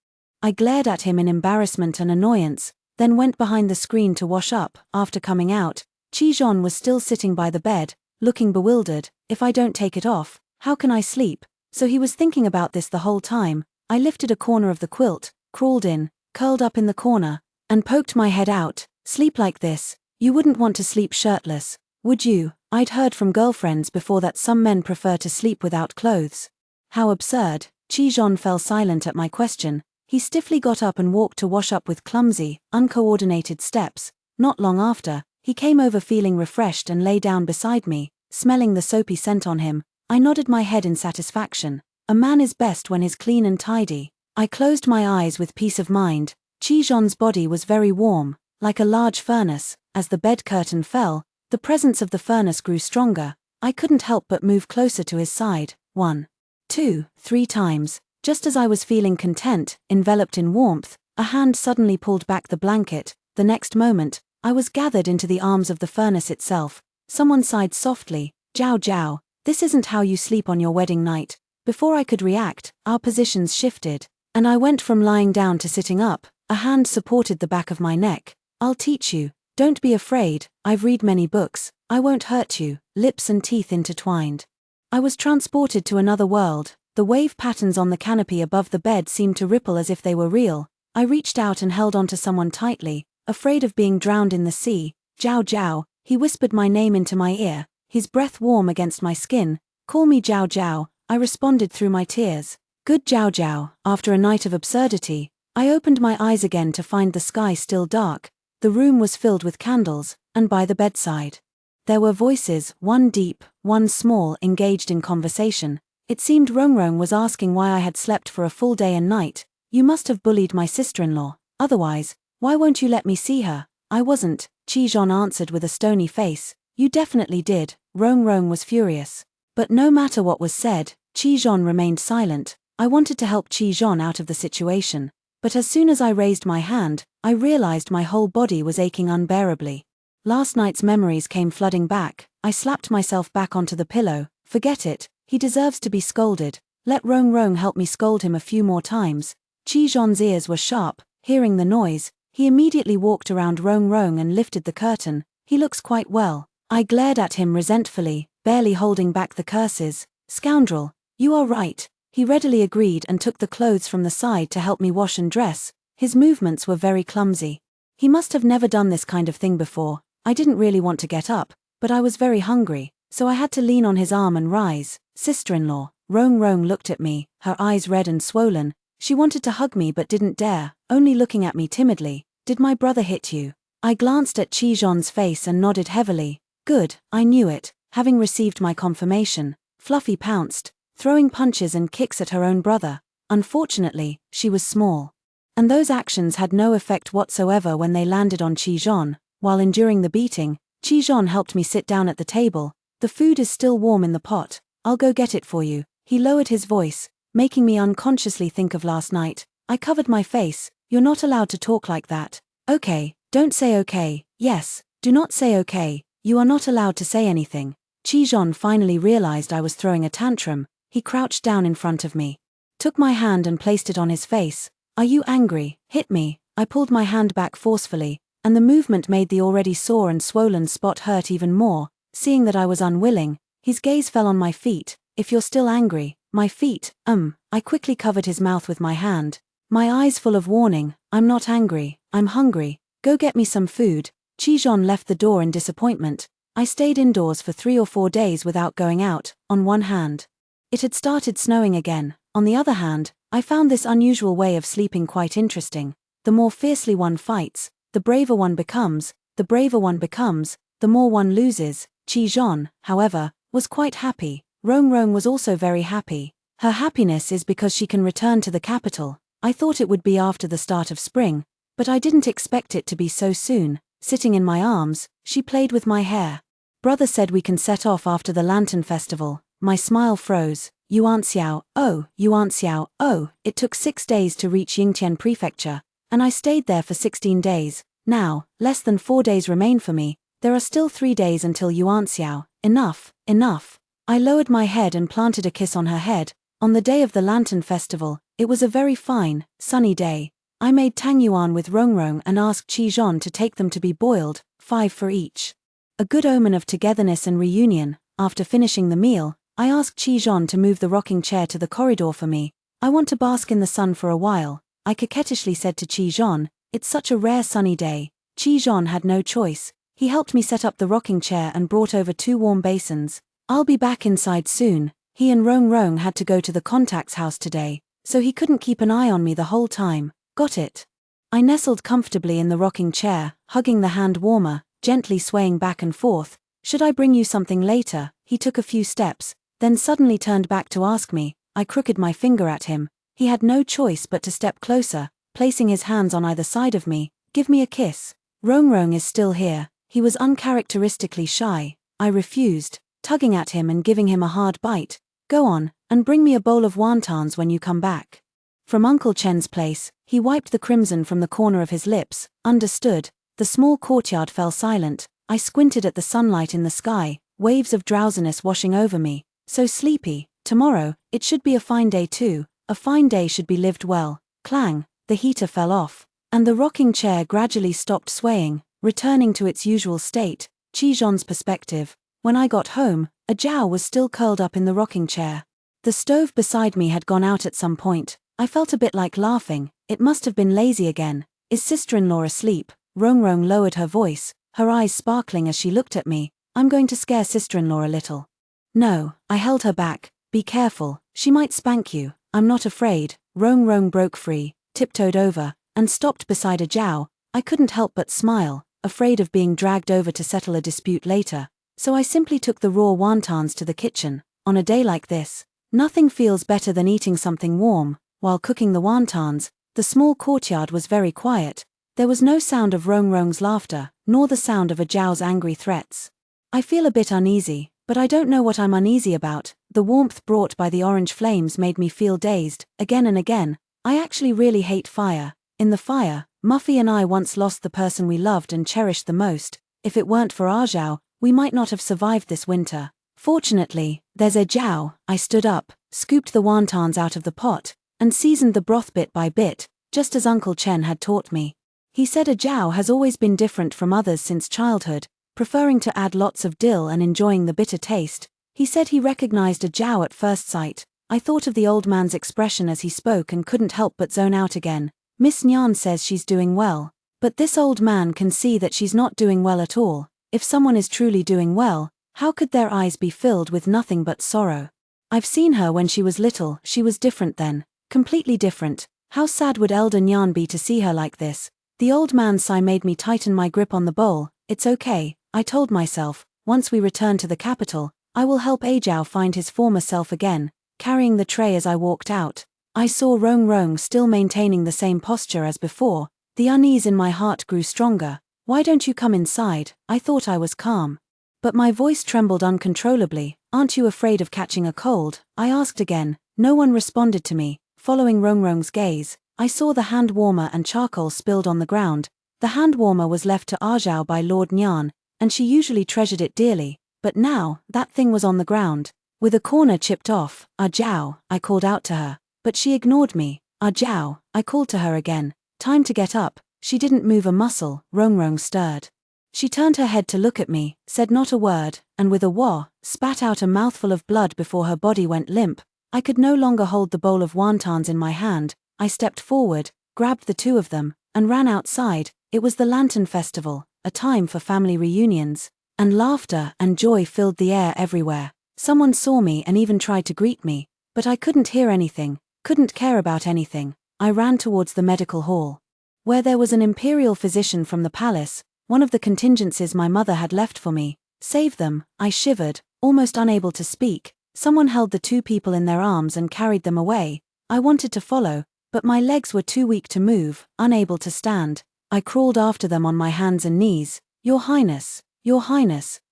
I glared at him in embarrassment and annoyance, then went behind the screen to wash up. After coming out, Qijon was still sitting by the bed, looking bewildered. "If I don't take it off, how can I sleep?" So he was thinking about this the whole time. I lifted a corner of the quilt, crawled in, curled up in the corner, and poked my head out. "Sleep like this? You wouldn't want to sleep shirtless, would you?" I'd heard from girlfriends before that some men prefer to sleep without clothes. How absurd. Qijon fell silent at my question. He stiffly got up and walked to wash up with clumsy, uncoordinated steps. Not long after, he came over feeling refreshed and lay down beside me, smelling the soapy scent on him. I nodded my head in satisfaction. A man is best when he's clean and tidy. I closed my eyes with peace of mind. Qijon's body was very warm, like a large furnace. As the bed curtain fell, the presence of the furnace grew stronger. I couldn't help but move closer to his side. 1, 2, 3 times. Just as I was feeling content, enveloped in warmth, a hand suddenly pulled back the blanket. The next moment, I was gathered into the arms of the furnace itself. Someone sighed softly. "Jiao Jiao, this isn't how you sleep on your wedding night." Before I could react, our positions shifted, and I went from lying down to sitting up. A hand supported the back of my neck. I'll teach you. Don't be afraid, I've read many books, I won't hurt you, lips and teeth intertwined. I was transported to another world. The wave patterns on the canopy above the bed seemed to ripple as if they were real. I reached out and held onto someone tightly, afraid of being drowned in the sea. Jiao Jiao, he whispered my name into my ear, his breath warm against my skin. Call me Jiao Jiao, I responded through my tears. Good Jiao Jiao. After a night of absurdity, I opened my eyes again to find the sky still dark. The room was filled with candles, and by the bedside there were voices, one deep, one small, engaged in conversation. It seemed Rongrong was asking why I had slept for a full day and night. You must have bullied my sister-in-law, otherwise, why won't you let me see her? I wasn't, Qizhon answered with a stony face. You definitely did, Rongrong was furious. But no matter what was said, Qizhon remained silent. I wanted to help Qizhon out of the situation, but as soon as I raised my hand, I realized my whole body was aching unbearably. Last night's memories came flooding back. I slapped myself back onto the pillow. Forget it, he deserves to be scolded. Let Rongrong help me scold him a few more times. Qizhon's ears were sharp. Hearing the noise, he immediately walked around Rongrong and lifted the curtain. He looks quite well. I glared at him resentfully, barely holding back the curses. Scoundrel, you are right. He readily agreed and took the clothes from the side to help me wash and dress. His movements were very clumsy. He must have never done this kind of thing before. I didn't really want to get up, but I was very hungry, so I had to lean on his arm and rise. Sister-in-law, Rongrong looked at me, her eyes red and swollen. She wanted to hug me but didn't dare, only looking at me timidly. Did my brother hit you? I glanced at Qizhon's face and nodded heavily. Good, I knew it. Having received my confirmation, Fluffy pounced, throwing punches and kicks at her own brother. Unfortunately, she was small. And those actions had no effect whatsoever when they landed on Qizhon. While enduring the beating, Qizhon helped me sit down at the table. The food is still warm in the pot. I'll go get it for you. He lowered his voice, making me unconsciously think of last night. I covered my face. You're not allowed to talk like that. Okay, don't say okay. Yes, do not say okay. You are not allowed to say anything. Qizhon finally realized I was throwing a tantrum. He crouched down in front of me, took my hand and placed it on his face. Are you angry? Hit me. I pulled my hand back forcefully, and the movement made the already sore and swollen spot hurt even more. Seeing that I was unwilling, his gaze fell on my feet. If you're still angry, my feet, I quickly covered his mouth with my hand, my eyes full of warning. I'm not angry, I'm hungry. Go get me some food. Qizhon left the door in disappointment. I stayed indoors for 3 or 4 days without going out. On one hand, it had started snowing again. On the other hand, I found this unusual way of sleeping quite interesting. The more fiercely one fights, the braver one becomes, the braver one becomes, the more one loses. Qizhon, however, was quite happy. Rongrong was also very happy. Her happiness is because she can return to the capital. I thought it would be after the start of spring, but I didn't expect it to be so soon. Sitting in my arms, she played with my hair. Brother said we can set off after the Lantern Festival. My smile froze. Yuan Xiao, oh, it took 6 days to reach Yingtian Prefecture, and I stayed there for 16 days. Now, less than 4 days remain for me. There are still 3 days until Yuan Xiao. Enough, enough. I lowered my head and planted a kiss on her head. On the day of the Lantern Festival, it was a very fine, sunny day. I made tang yuan with Rongrong and asked Qizhon to take them to be boiled, 5 for each. A good omen of togetherness and reunion. After finishing the meal, I asked Qizhon to move the rocking chair to the corridor for me. I want to bask in the sun for a while, I coquettishly said to Qizhon. It's such a rare sunny day. Qizhon had no choice. He helped me set up the rocking chair and brought over 2 warm basins. I'll be back inside soon. He and Rongrong had to go to the contact's house today, so he couldn't keep an eye on me the whole time. Got it. I nestled comfortably in the rocking chair, hugging the hand warmer, gently swaying back and forth. Should I bring you something later? He took a few steps, then suddenly turned back to ask me. I crooked my finger at him. He had no choice but to step closer, placing his hands on either side of me. Give me a kiss. Rongrong is still here. He was uncharacteristically shy. I refused, tugging at him and giving him a hard bite. Go on, and bring me a bowl of wontons when you come back. From Uncle Chen's place, he wiped the crimson from the corner of his lips. Understood. The small courtyard fell silent. I squinted at the sunlight in the sky, waves of drowsiness washing over me. So sleepy. Tomorrow, it should be a fine day too. A fine day should be lived well. Clang, the heater fell off. and the rocking chair gradually stopped swaying, returning to its usual state. Qijon's perspective. When I got home, a Zhao was still curled up in the rocking chair. The stove beside me had gone out at some point. I felt a bit like laughing. It must have been lazy again. Is sister-in-law asleep? Rongrong lowered her voice, her eyes sparkling as she looked at me. I'm going to scare sister-in-law a little. No, I held her back. Be careful, she might spank you. I'm not afraid. Rongrong broke free, tiptoed over, and stopped beside a Zhao. I couldn't help but smile, afraid of being dragged over to settle a dispute later. So I simply took the raw wontons to the kitchen. On a day like this, nothing feels better than eating something warm. While cooking the wontons, the small courtyard was very quiet. There was no sound of Rongrong's laughter, nor the sound of a Zhao's angry threats. I feel a bit uneasy, but I don't know what I'm uneasy about. The warmth brought by the orange flames made me feel dazed. Again and again, I actually really hate fire. In the fire, Muffy and I once lost the person we loved and cherished the most. If it weren't for our Zhao, we might not have survived this winter. Fortunately, there's a Zhao. I stood up, scooped the wontons out of the pot, and seasoned the broth bit by bit, just as Uncle Chen had taught me. He said a Zhao has always been different from others since childhood, preferring to add lots of dill and enjoying the bitter taste. He said he recognized a Zhao at first sight. I thought of the old man's expression as he spoke and couldn't help but zone out again. Miss Nyan says she's doing well, but this old man can see that she's not doing well at all. If someone is truly doing well, how could their eyes be filled with nothing but sorrow? I've seen her when she was little. She was different then, completely different. How sad would Elder Nyan be to see her like this? The old man's sigh made me tighten my grip on the bowl. It's okay, I told myself. Once we return to the capital, I will help Zhao find his former self again. Carrying the tray as I walked out, I saw Rongrong still maintaining the same posture as before. The unease in my heart grew stronger. Why don't you come inside? I thought I was calm, but my voice trembled uncontrollably. Aren't you afraid of catching a cold? I asked again. No one responded to me. Following Rongrong's gaze, I saw the hand warmer and charcoal spilled on the ground. The hand warmer was left to Zhao by Lord Nyan, and she usually treasured it dearly, but now, that thing was on the ground, with a corner chipped off. Zhao, I called out to her, but she ignored me. Zhao, I called to her again. Time to get up. She didn't move a muscle. Rongrong stirred. She turned her head to look at me, said not a word, and with a wah, spat out a mouthful of blood before her body went limp. I could no longer hold the bowl of wontons in my hand. I stepped forward, grabbed the two of them, and ran outside. It was the Lantern Festival, a time for family reunions, and laughter and joy filled the air everywhere. Someone saw me and even tried to greet me, but I couldn't hear anything, couldn't care about anything. I ran towards the medical hall, where there was an imperial physician from the palace, one of the contingencies my mother had left for me. Save them. I shivered, almost unable to speak. Someone held the two people in their arms and carried them away. I wanted to follow, but my legs were too weak to move, unable to stand. I crawled after them on my hands and knees. Your Highness,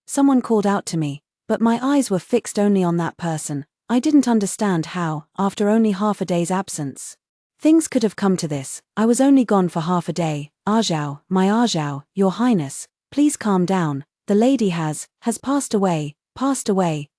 someone called out to me, but my eyes were fixed only on that person. I didn't understand how, after only half a day's absence, things could have come to this. I was only gone for half a day. Zhao, my Zhao, Your Highness, please calm down. The lady has passed away.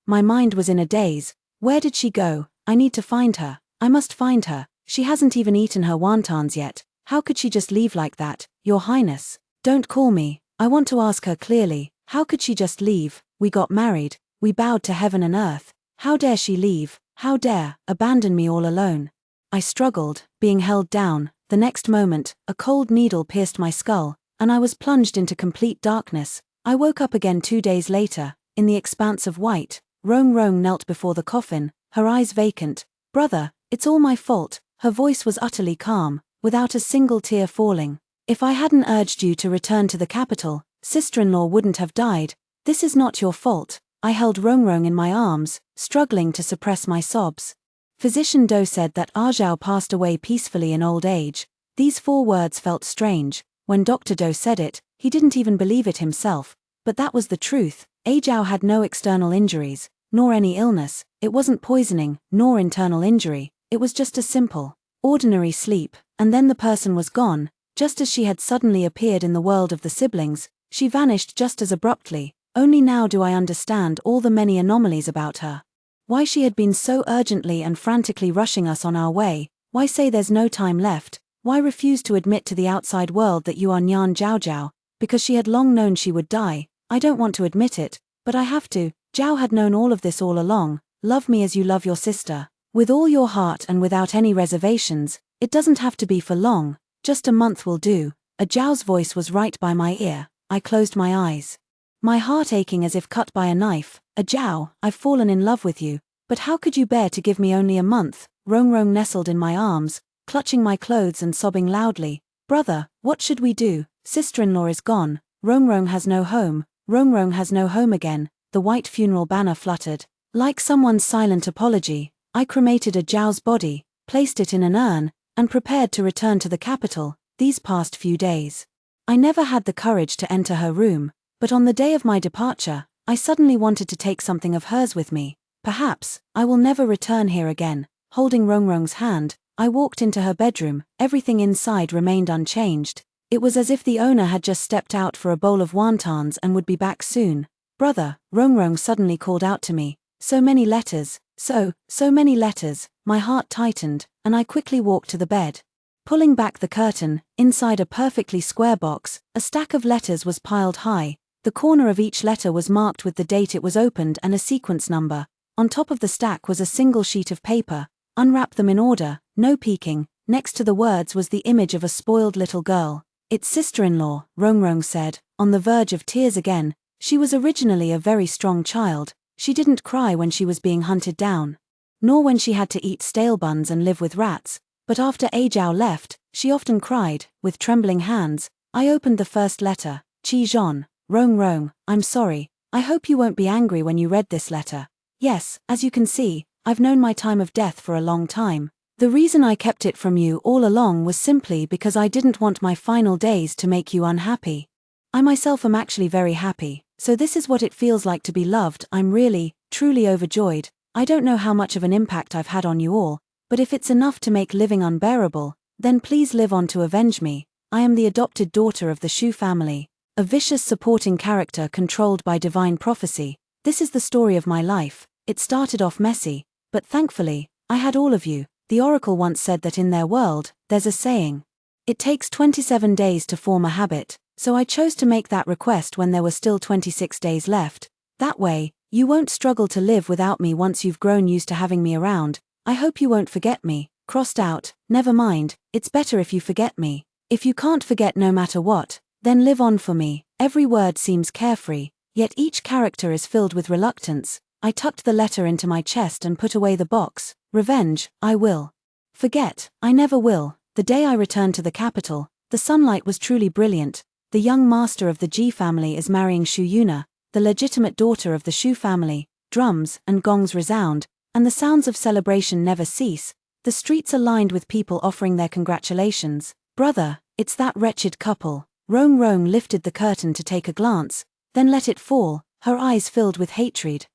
My mind was in a daze. Where did she go? I need to find her. I must find her. She hasn't even eaten her wontons yet. How could she just leave like that? Your Highness, don't call me. I want to ask her clearly. How could she just leave? We got married. We bowed to heaven and earth. How dare she leave? How dare abandon me all alone? I struggled, being held down. The next moment, a cold needle pierced my skull, and I was plunged into complete darkness. I woke up again 2 days later, in the expanse of white. Rongrong knelt before the coffin, her eyes vacant. Brother, it's all my fault. Her voice was utterly calm, without a single tear falling. If I hadn't urged you to return to the capital, sister-in-law wouldn't have died. This is not your fault. I held Rongrong in my arms, struggling to suppress my sobs. Physician Do said that Zhao passed away peacefully in old age. These 4 words felt strange. When Dr. Do said it, he didn't even believe it himself. But that was the truth. Zhao had no external injuries, nor any illness. It wasn't poisoning, nor internal injury. It was just a simple, ordinary sleep, and then the person was gone. Just as she had suddenly appeared in the world of the siblings, she vanished just as abruptly. Only now do I understand all the many anomalies about her. Why she had been so urgently and frantically rushing us on our way. Why say there's no time left? Why refuse to admit to the outside world that you are Nyan Zhao Zhao? Because she had long known she would die. I don't want to admit it, but I have to. Zhao had known all of this all along. Love me as you love your sister. With all your heart and without any reservations. It doesn't have to be for long. Just a month will do. A Zhao's voice was right by my ear. I closed my eyes. My heart aching as if cut by a knife. A Zhao, I've fallen in love with you. But how could you bear to give me only a month? Rongrong nestled in my arms, clutching my clothes and sobbing loudly. Brother, what should we do? Sister-in-law is gone. Rongrong has no home. Rongrong has no home again. The white funeral banner fluttered. Like someone's silent apology, I cremated a Zhao's body, placed it in an urn, and prepared to return to the capital. These past few days, I never had the courage to enter her room, but on the day of my departure, I suddenly wanted to take something of hers with me. Perhaps, I will never return here again. Holding Rongrong's hand, I walked into her bedroom. Everything inside remained unchanged. It was as if the owner had just stepped out for a bowl of wontons and would be back soon. Brother, Rongrong suddenly called out to me. So many letters, so many letters. My heart tightened, and I quickly walked to the bed. Pulling back the curtain, inside a perfectly square box, a stack of letters was piled high. The corner of each letter was marked with the date it was opened and a sequence number. On top of the stack was a single sheet of paper. Unwrap them in order, no peeking. Next to the words was the image of a spoiled little girl. It's sister-in-law, Rongrong said, on the verge of tears again. She was originally a very strong child. She didn't cry when she was being hunted down, nor when she had to eat stale buns and live with rats. But after A Zhao left, she often cried. With trembling hands, I opened the first letter. Qi Zhon, Rongrong, I'm sorry. I hope you won't be angry when you read this letter. Yes, as you can see, I've known my time of death for a long time. The reason I kept it from you all along was simply because I didn't want my final days to make you unhappy. I myself am actually very happy, so this is what it feels like to be loved. I'm really, truly overjoyed. I don't know how much of an impact I've had on you all, but if it's enough to make living unbearable, then please live on to avenge me. I am the adopted daughter of the Shu family, a vicious supporting character controlled by divine prophecy. This is the story of my life. It started off messy, but thankfully, I had all of you. The oracle once said that in their world, there's a saying. It takes 27 days to form a habit, so I chose to make that request when there were still 26 days left. That way, you won't struggle to live without me once you've grown used to having me around. I hope you won't forget me. Crossed out, never mind, it's better if you forget me. If you can't forget no matter what, then live on for me. Every word seems carefree, yet each character is filled with reluctance. I tucked the letter into my chest and put away the box. Revenge, I will. Forget, I never will. The day I returned to the capital, the sunlight was truly brilliant. The young master of the Ji family is marrying Shu Yuna, the legitimate daughter of the Shu family. Drums and gongs resound, and the sounds of celebration never cease. The streets are lined with people offering their congratulations. Brother, it's that wretched couple. Rongrong lifted the curtain to take a glance, then let it fall, her eyes filled with hatred.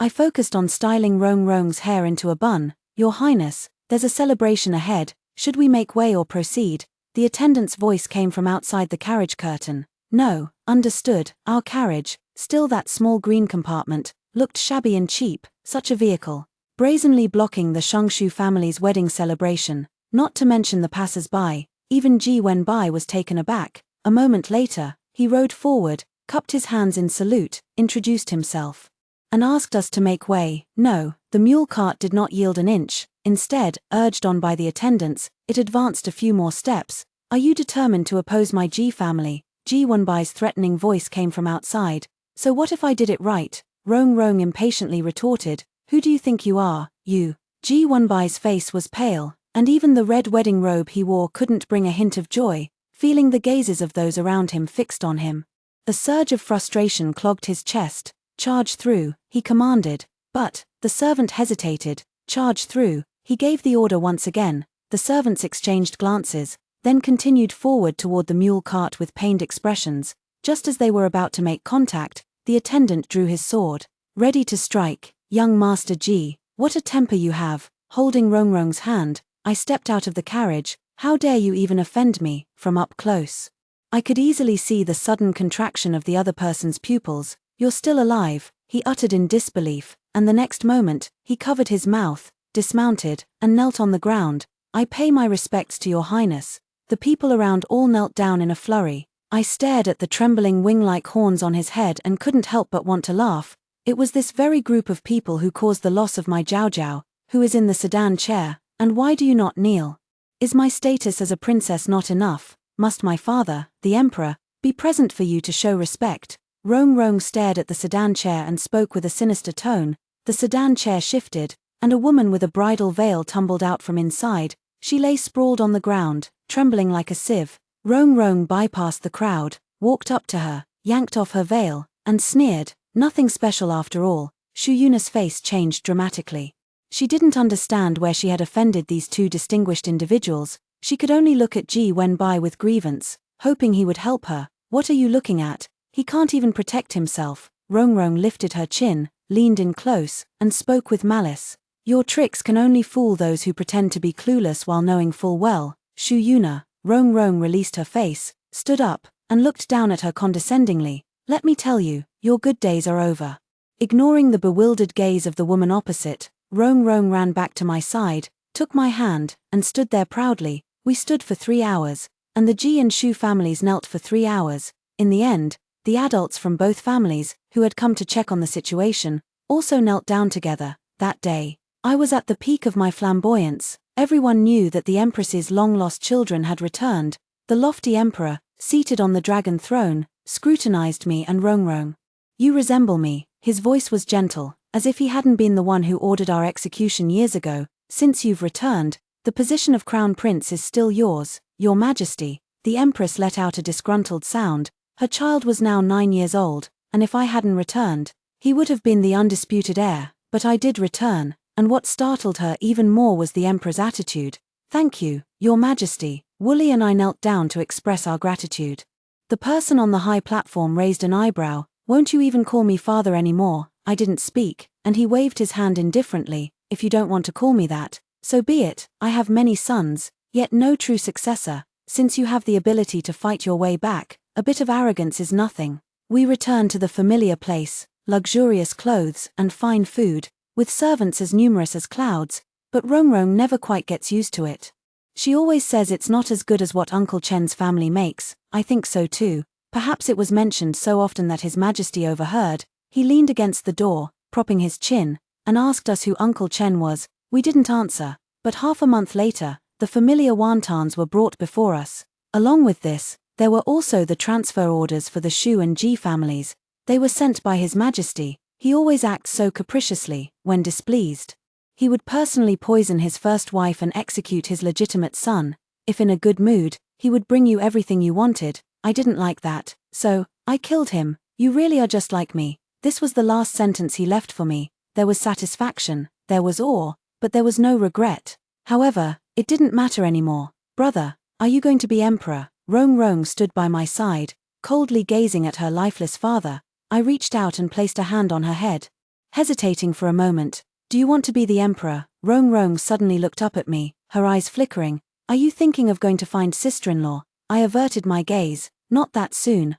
I focused on styling Rongrong's hair into a bun. Your Highness, there's a celebration ahead. Should we make way or proceed? The attendant's voice came from outside the carriage curtain. No, understood. Our carriage, still that small green compartment, looked shabby and cheap. Such a vehicle, brazenly blocking the Shongshu family's wedding celebration, not to mention the passers-by. Even Ji Wenbai was taken aback. A moment later, he rode forward, cupped his hands in salute, introduced himself, and asked us to make way. No, the mule cart did not yield an inch. Instead, urged on by the attendants, it advanced a few more steps. Are you determined to oppose my Ji family? Ji Wenbai's threatening voice came from outside. So what if I did it right? Rongrong impatiently retorted. Who do you think you are, you? Ji Wenbai's face was pale, and even the red wedding robe he wore couldn't bring a hint of joy, feeling the gazes of those around him fixed on him. A surge of frustration clogged his chest. Charge through, he commanded. But the servant hesitated. Charge through, he gave the order once again. The servants exchanged glances, then continued forward toward the mule cart with pained expressions. Just as they were about to make contact, the attendant drew his sword. Ready to strike. Young Master Ji, what a temper you have. Holding Rongrong's hand, I stepped out of the carriage. How dare you even offend me? From up close, I could easily see the sudden contraction of the other person's pupils. You're still alive, he uttered in disbelief, and the next moment, he covered his mouth, dismounted, and knelt on the ground. I pay my respects to your highness. The people around all knelt down in a flurry. I stared at the trembling wing-like horns on his head and couldn't help but want to laugh. It was this very group of people who caused the loss of my Jiao Jiao, who is in the sedan chair. And why do you not kneel? Is my status as a princess not enough? Must my father, the emperor, be present for you to show respect? Rong Rong stared at the sedan chair and spoke with a sinister tone. The sedan chair shifted, and a woman with a bridal veil tumbled out from inside. She lay sprawled on the ground, trembling like a sieve. Rong Rong bypassed the crowd, walked up to her, yanked off her veil, and sneered. Nothing special after all. Xu Yuna's face changed dramatically. She didn't understand where she had offended these two distinguished individuals. She could only look at Ji Wenbai with grievance, hoping he would help her. What are you looking at? He can't even protect himself. Rong Rong lifted her chin, leaned in close, and spoke with malice. Your tricks can only fool those who pretend to be clueless while knowing full well. Xu Yuna. Rong Rong released her face, stood up, and looked down at her condescendingly. Let me tell you, your good days are over. Ignoring the bewildered gaze of the woman opposite, Rong Rong ran back to my side, took my hand, and stood there proudly. We stood for 3 hours, and the Ji and Shu families knelt for 3 hours. In the end, the adults from both families, who had come to check on the situation, also knelt down together. That day, I was at the peak of my flamboyance. Everyone knew that the Empress's long-lost children had returned. The lofty emperor, seated on the dragon throne, scrutinized me and Rong Rong. You resemble me. His voice was gentle, as if he hadn't been the one who ordered our execution years ago. Since you've returned, the position of crown prince is still yours, your majesty. The empress let out a disgruntled sound. Her child was now 9 years old, and if I hadn't returned, he would have been the undisputed heir. But I did return, and what startled her even more was the emperor's attitude. Thank you, your majesty. Wooly and I knelt down to express our gratitude. The person on the high platform raised an eyebrow. Won't you even call me father anymore? I didn't speak, and he waved his hand indifferently. If you don't want to call me that, so be it. I have many sons, yet no true successor. Since you have the ability to fight your way back, a bit of arrogance is nothing. We return to the familiar place, luxurious clothes and fine food, with servants as numerous as clouds, but Rong Rong never quite gets used to it. She always says it's not as good as what Uncle Chen's family makes. I think so too. Perhaps it was mentioned so often that His Majesty overheard. He leaned against the door, propping his chin, and asked us who Uncle Chen was. We didn't answer, but half a month later, the familiar wontons were brought before us. Along with this, there were also the transfer orders for the Shu and Ji families. They were sent by His Majesty. He always acts so capriciously, when displeased. He would personally poison his first wife and execute his legitimate son. If in a good mood, he would bring you everything you wanted. I didn't like that, so I killed him. You really are just like me. This was the last sentence he left for me. There was satisfaction, there was awe, but there was no regret. However, it didn't matter anymore. Brother, are you going to be emperor? Rong Rong stood by my side, coldly gazing at her lifeless father. I reached out and placed a hand on her head. Hesitating for a moment, do you want to be the emperor? Rong Rong suddenly looked up at me, her eyes flickering. Are you thinking of going to find sister-in-law? I averted my gaze. Not that soon.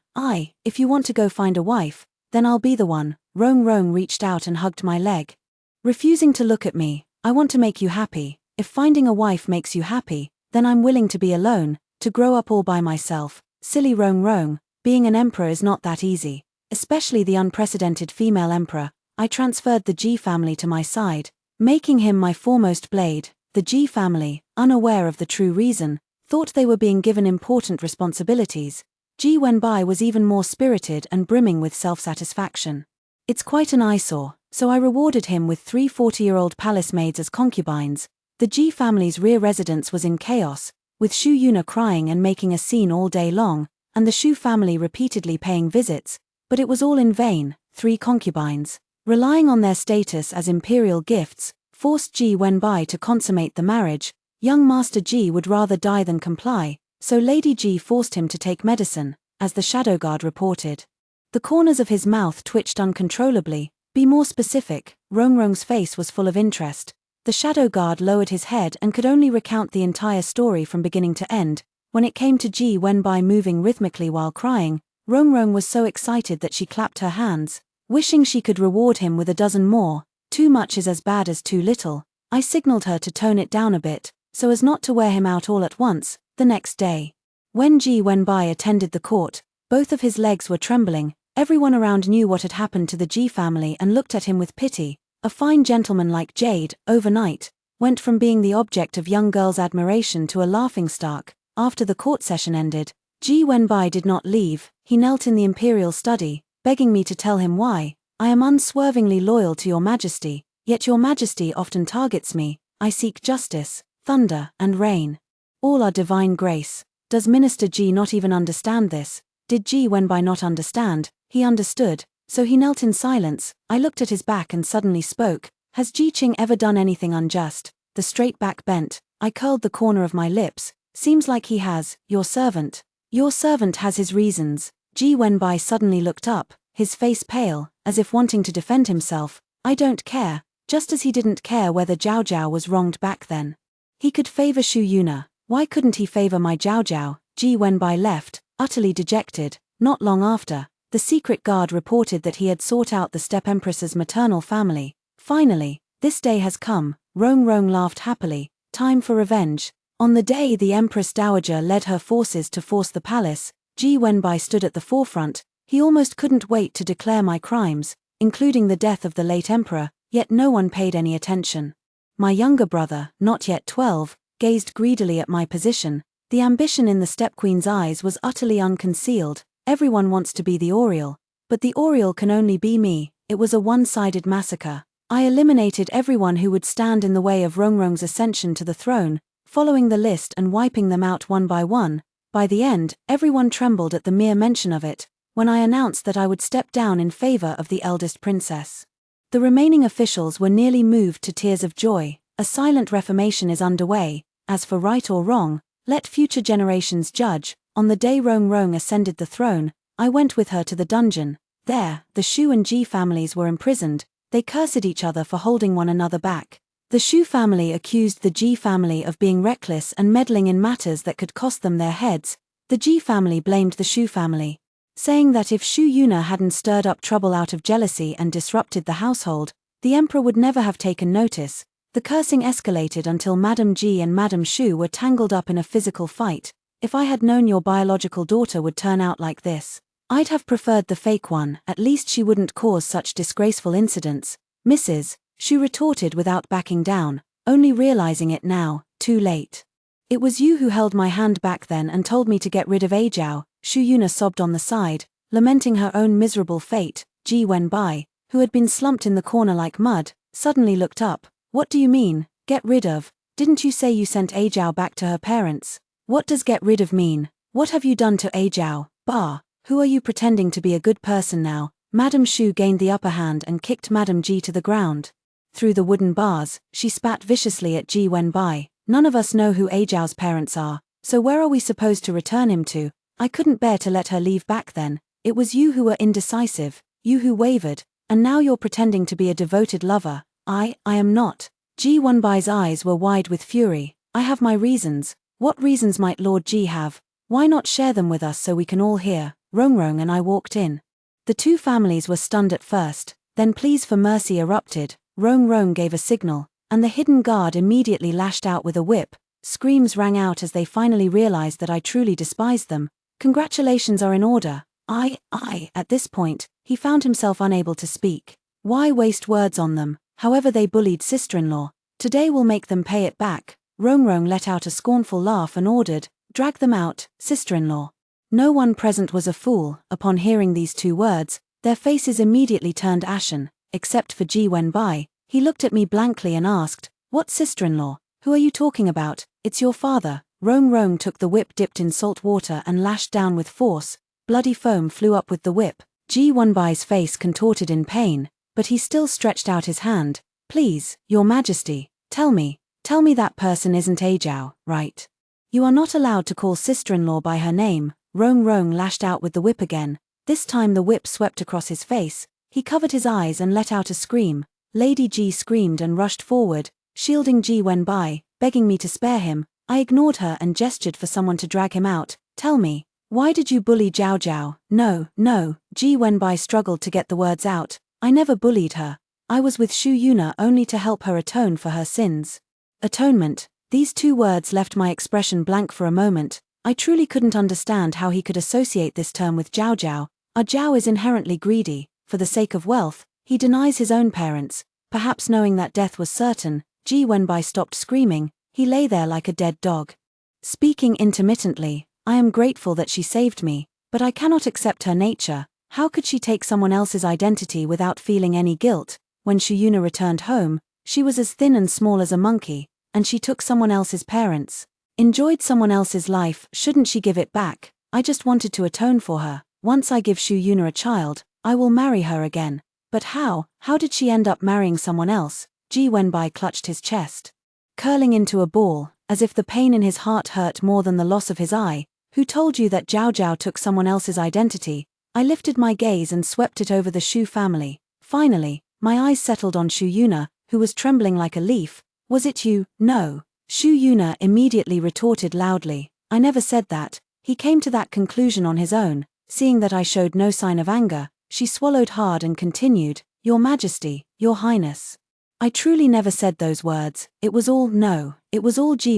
If you want to go find a wife, then I'll be the one. Rong Rong reached out and hugged my leg. Refusing to look at me, I want to make you happy. If finding a wife makes you happy, then I'm willing to be alone, to grow up all by myself. Silly Rong Rong, being an emperor is not that easy. Especially the unprecedented female emperor. I transferred the Ji family to my side, making him my foremost blade. The Ji family, unaware of the true reason, thought they were being given important responsibilities. Ji Wenbai was even more spirited and brimming with self-satisfaction. It's quite an eyesore, so I rewarded him with 3 40-year-old palace maids as concubines. The Ji family's rear residence was in chaos, with Xu Yuna crying and making a scene all day long, and the Shu family repeatedly paying visits, but it was all in vain. 3 concubines, relying on their status as imperial gifts, forced Ji Wenbai to consummate the marriage. Young Master Ji would rather die than comply, so Lady Ji forced him to take medicine, as the shadow guard reported. The corners of his mouth twitched uncontrollably. Be more specific. Rong Rong's face was full of interest. The shadow guard lowered his head and could only recount the entire story from beginning to end. When it came to Ji Wenbai moving rhythmically while crying, Rong Rong was so excited that she clapped her hands, wishing she could reward him with a dozen more. Too much is as bad as too little. I signaled her to tone it down a bit. so as not to wear him out all at once, the next day. When Ji Wenbai attended the court, both of his legs were trembling. Everyone around knew what had happened to the Ji family and looked at him with pity. A fine gentleman like Jade, overnight, went from being the object of young girls' admiration to a laughingstock. After the court session ended, Ji Wenbai did not leave. He knelt in the imperial study, begging me to tell him why. I am unswervingly loyal to your majesty, yet your majesty often targets me. I seek justice, thunder, and rain. All are divine grace. Does Minister Ji not even understand this? Did Ji Wenbai not understand? He understood, so he knelt in silence. I looked at his back and suddenly spoke. Has Ji Qing ever done anything unjust? The straight back bent. I curled the corner of my lips. Seems like he has. Your servant. Your servant has his reasons. Ji Wenbai suddenly looked up, his face pale, as if wanting to defend himself. I don't care, just as he didn't care whether Zhao Zhao was wronged back then. He could favor Xu Yuna. Why couldn't he favor my Zhao Zhao? Ji Wenbai left, utterly dejected. Not long after, the secret guard reported that he had sought out the Steppe Empress's maternal family. Finally, this day has come. Rong Rong laughed happily. Time for revenge. On the day the Empress Dowager led her forces to force the palace, Ji Wenbai stood at the forefront. He almost couldn't wait to declare my crimes, including the death of the late emperor, yet no one paid any attention. My younger brother, not yet 12, gazed greedily at my position. The ambition in the Steppe Queen's eyes was utterly unconcealed. Everyone wants to be the Oriole, but the Oriole can only be me. It was a one-sided massacre. I eliminated everyone who would stand in the way of Rongrong's ascension to the throne, following the list and wiping them out one by one. By the end, everyone trembled at the mere mention of it, when I announced that I would step down in favor of the eldest princess. The remaining officials were nearly moved to tears of joy. A silent reformation is underway. As for right or wrong, let future generations judge. On the day Rong Rong ascended the throne, I went with her to the dungeon. There, the Shu and Ji families were imprisoned. They cursed each other for holding one another back. The Shu family accused the Ji family of being reckless and meddling in matters that could cost them their heads. The Ji family blamed the Shu family, saying that if Xu Yuna hadn't stirred up trouble out of jealousy and disrupted the household, the emperor would never have taken notice. The cursing escalated until Madame Ji and Madame Xu were tangled up in a physical fight. If I had known your biological daughter would turn out like this, I'd have preferred the fake one. At least she wouldn't cause such disgraceful incidents. Mrs. Xu retorted without backing down, only realizing it now, too late. It was you who held my hand back then and told me to get rid of Zhao. Xu Yuna sobbed on the side, lamenting her own miserable fate. Ji Wenbai, who had been slumped in the corner like mud, suddenly looked up. What do you mean, get rid of? Didn't you say you sent Zhao back to her parents? What does get rid of mean? What have you done to Zhao? Bah, who are you pretending to be a good person now? Madame Xu gained the upper hand and kicked Madame Ji to the ground. Through the wooden bars, she spat viciously at Ji Wenbai. None of us know who Zhao's parents are, so where are we supposed to return him to? I couldn't bear to let her leave back then. It was you who were indecisive, you who wavered, and now you're pretending to be a devoted lover. I am not. Ji Wenbai's eyes were wide with fury. I have my reasons. What reasons might Lord Ji have? Why not share them with us so we can all hear? Rong Rong and I walked in. The two families were stunned at first, then pleas for mercy erupted. Rong Rong gave a signal, and the hidden guard immediately lashed out with a whip. Screams rang out as they finally realized that I truly despised them. Congratulations are in order. At this point, he found himself unable to speak. Why waste words on them? However they bullied sister-in-law. Today will make them pay it back. Rong Rong let out a scornful laugh and ordered, drag them out, sister-in-law. No one present was a fool. Upon hearing these two words, their faces immediately turned ashen, except for Ji Wenbai. He looked at me blankly and asked, what sister-in-law? Who are you talking about? It's your father. Rong Rong took the whip dipped in salt water and lashed down with force. Bloody foam flew up with the whip. Ji Wenbai's face contorted in pain, but he still stretched out his hand. Please, your majesty, tell me that person isn't Zhao, right? You are not allowed to call sister-in-law by her name. Rong Rong lashed out with the whip again. This time the whip swept across his face. He covered his eyes and let out a scream. Lady Ji screamed and rushed forward, shielding Ji Wenbai, begging me to spare him. I ignored her and gestured for someone to drag him out. Tell me, why did you bully Zhao Zhao? No, Ji Wenbai struggled to get the words out. I never bullied her. I was with Xu Yuna only to help her atone for her sins. Atonement, These two words left my expression blank for a moment. I truly couldn't understand how he could associate this term with Zhao Zhao. Zhao is inherently greedy. For the sake of wealth, he denies his own parents. Perhaps knowing that death was certain, Ji Wenbai stopped screaming. He lay there like a dead dog. Speaking intermittently, I am grateful that she saved me, but I cannot accept her nature. How could she take someone else's identity without feeling any guilt? When Xu Yuna returned home, she was as thin and small as a monkey, and she took someone else's parents. Enjoyed someone else's life, shouldn't she give it back? I just wanted to atone for her. Once I give Xu Yuna a child, I will marry her again. But how? How did she end up marrying someone else? Ji Wenbai clutched his chest, curling into a ball, as if the pain in his heart hurt more than the loss of his eye. Who told you that Zhao Zhao took someone else's identity? I lifted my gaze and swept it over the Xu family. Finally, my eyes settled on Xu Yuna, who was trembling like a leaf. Was it you? No. Xu Yuna immediately retorted loudly. I never said that. He came to that conclusion on his own. Seeing that I showed no sign of anger, she swallowed hard and continued, Your Majesty, Your Highness. I truly never said those words. It was all Ji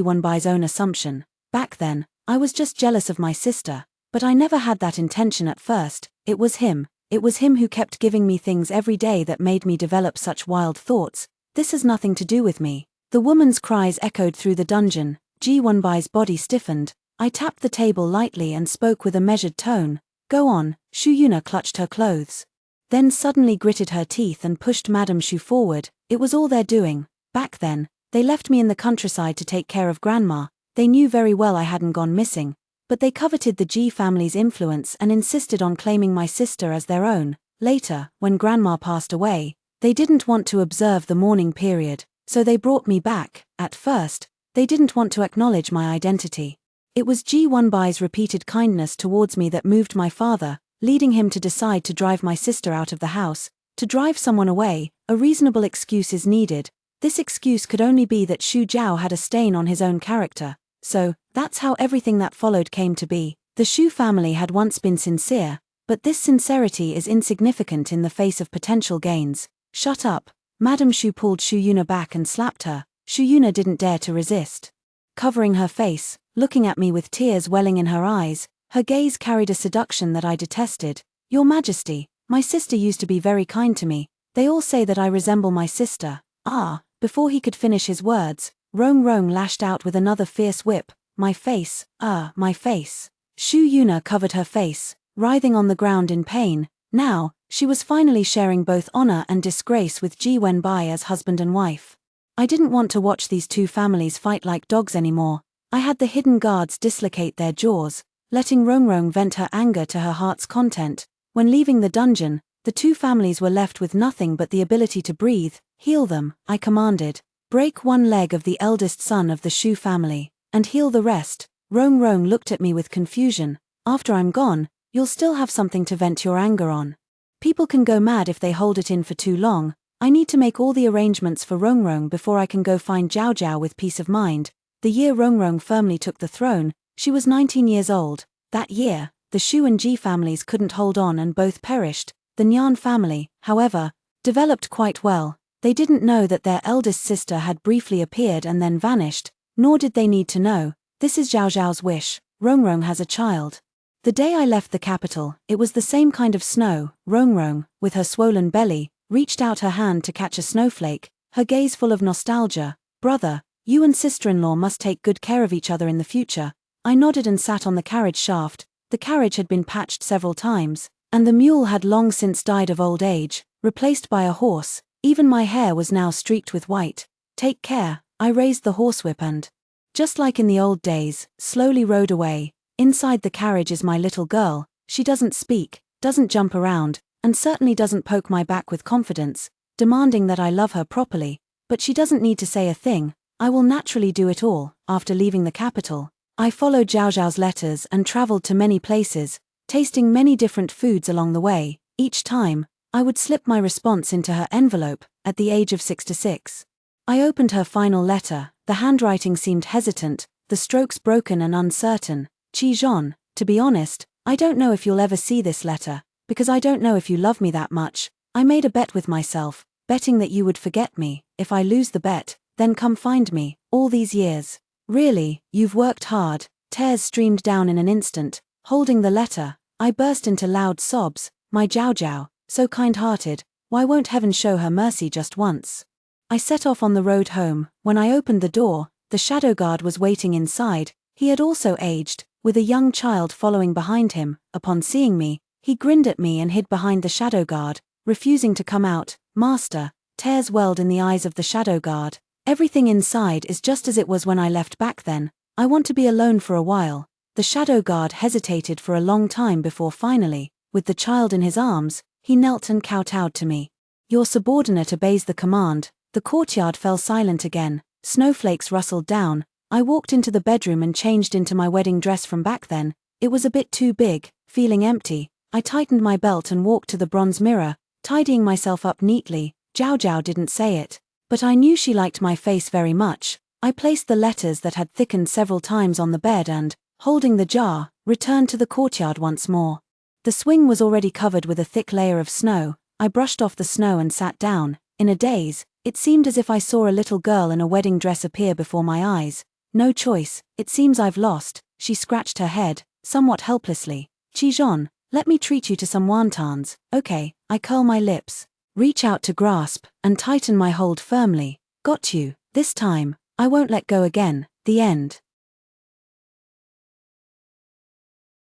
Wenbai's own assumption. Back then, I was just jealous of my sister, but I never had that intention at first. It was him who kept giving me things every day that made me develop such wild thoughts. This has nothing to do with me. The woman's cries echoed through the dungeon. Ji Wenbai's body stiffened. I tapped the table lightly and spoke with a measured tone. Go on. Xu Yuna clutched her clothes, then suddenly gritted her teeth and pushed Madame Xu forward. It was all their doing. Back then, they left me in the countryside to take care of Grandma. They knew very well I hadn't gone missing, but they coveted the Ji family's influence and insisted on claiming my sister as their own. Later, when Grandma passed away, they didn't want to observe the mourning period, so they brought me back. At first, they didn't want to acknowledge my identity. It was Ji Wenbai's repeated kindness towards me that moved my father, leading him to decide to drive my sister out of the house. To drive someone away, a reasonable excuse is needed. This excuse could only be that Xu Zhao had a stain on his own character. So, that's how everything that followed came to be. The Xu family had once been sincere, but this sincerity is insignificant in the face of potential gains. Shut up. Madame Xu pulled Xu Yuna back and slapped her. Xu Yuna didn't dare to resist. Covering her face, looking at me with tears welling in her eyes, her gaze carried a seduction that I detested. Your Majesty, my sister used to be very kind to me. They all say that I resemble my sister. Ah, before he could finish his words, Rong Rong lashed out with another fierce whip. My face, my face. Xu Yuna covered her face, writhing on the ground in pain. Now, she was finally sharing both honor and disgrace with Ji Wenbai as husband and wife. I didn't want to watch these two families fight like dogs anymore. I had the hidden guards dislocate their jaws, letting Rong Rong vent her anger to her heart's content. When leaving the dungeon, the two families were left with nothing but the ability to breathe. Heal them, I commanded. Break one leg of the eldest son of the Xu family, and heal the rest. Rong Rong looked at me with confusion. After I'm gone, you'll still have something to vent your anger on. People can go mad if they hold it in for too long. I need to make all the arrangements for Rong Rong before I can go find Zhao Zhao with peace of mind. The year Rong Rong firmly took the throne, she was 19 years old. That year, the Xu and Ji families couldn't hold on and both perished. The Nian family, however, developed quite well. They didn't know that their eldest sister had briefly appeared and then vanished, nor did they need to know. This is Zhao Zhao's wish. Rong Rong has a child. The day I left the capital, it was the same kind of snow. Rong Rong, with her swollen belly, reached out her hand to catch a snowflake, her gaze full of nostalgia. Brother, you and sister-in-law must take good care of each other in the future. I nodded and sat on the carriage shaft. The carriage had been patched several times, and the mule had long since died of old age, replaced by a horse. Even my hair was now streaked with white. Take care. I raised the horsewhip and, just like in the old days, slowly rode away. Inside the carriage is my little girl. She doesn't speak, doesn't jump around, and certainly doesn't poke my back with confidence, demanding that I love her properly. But she doesn't need to say a thing. I will naturally do it all. After leaving the capital, I followed Zhao Zhao's letters and traveled to many places, tasting many different foods along the way. Each time, I would slip my response into her envelope. At the age of 66, I opened her final letter. The handwriting seemed hesitant, the strokes broken and uncertain. Qi Zhon, to be honest, I don't know if you'll ever see this letter, because I don't know if you love me that much. I made a bet with myself, betting that you would forget me. If I lose the bet, then come find me. All these years, Really, you've worked hard. Tears streamed down in an instant. Holding the letter, I burst into loud sobs. My Jiao Jiao, so kind-hearted, why won't heaven show her mercy just once? I set off on the road home. When I opened the door, the shadow guard was waiting inside. He had also aged, with a young child following behind him. Upon seeing me, he grinned at me and hid behind the shadow guard, refusing to come out. Master, tears welled in the eyes of the shadow guard. Everything inside is just as it was when I left back then. I want to be alone for a while. The shadow guard hesitated for a long time before finally, with the child in his arms, he knelt and kowtowed to me. Your subordinate obeys the command. The courtyard fell silent again. Snowflakes rustled down. I walked into the bedroom and changed into my wedding dress from back then. It was a bit too big. Feeling empty, I tightened my belt and walked to the bronze mirror, tidying myself up neatly. Jiao Jiao didn't say it, but I knew she liked my face very much. I placed the letters that had thickened several times on the bed and, holding the jar, returned to the courtyard once more. The swing was already covered with a thick layer of snow. I brushed off the snow and sat down. In a daze, it seemed as if I saw a little girl in a wedding dress appear before my eyes. No choice, it seems I've lost. She scratched her head, somewhat helplessly. Chijon, let me treat you to some wontons. Okay, I curl my lips, reach out to grasp, and tighten my hold firmly. Got you. This time, I won't let go again. The end.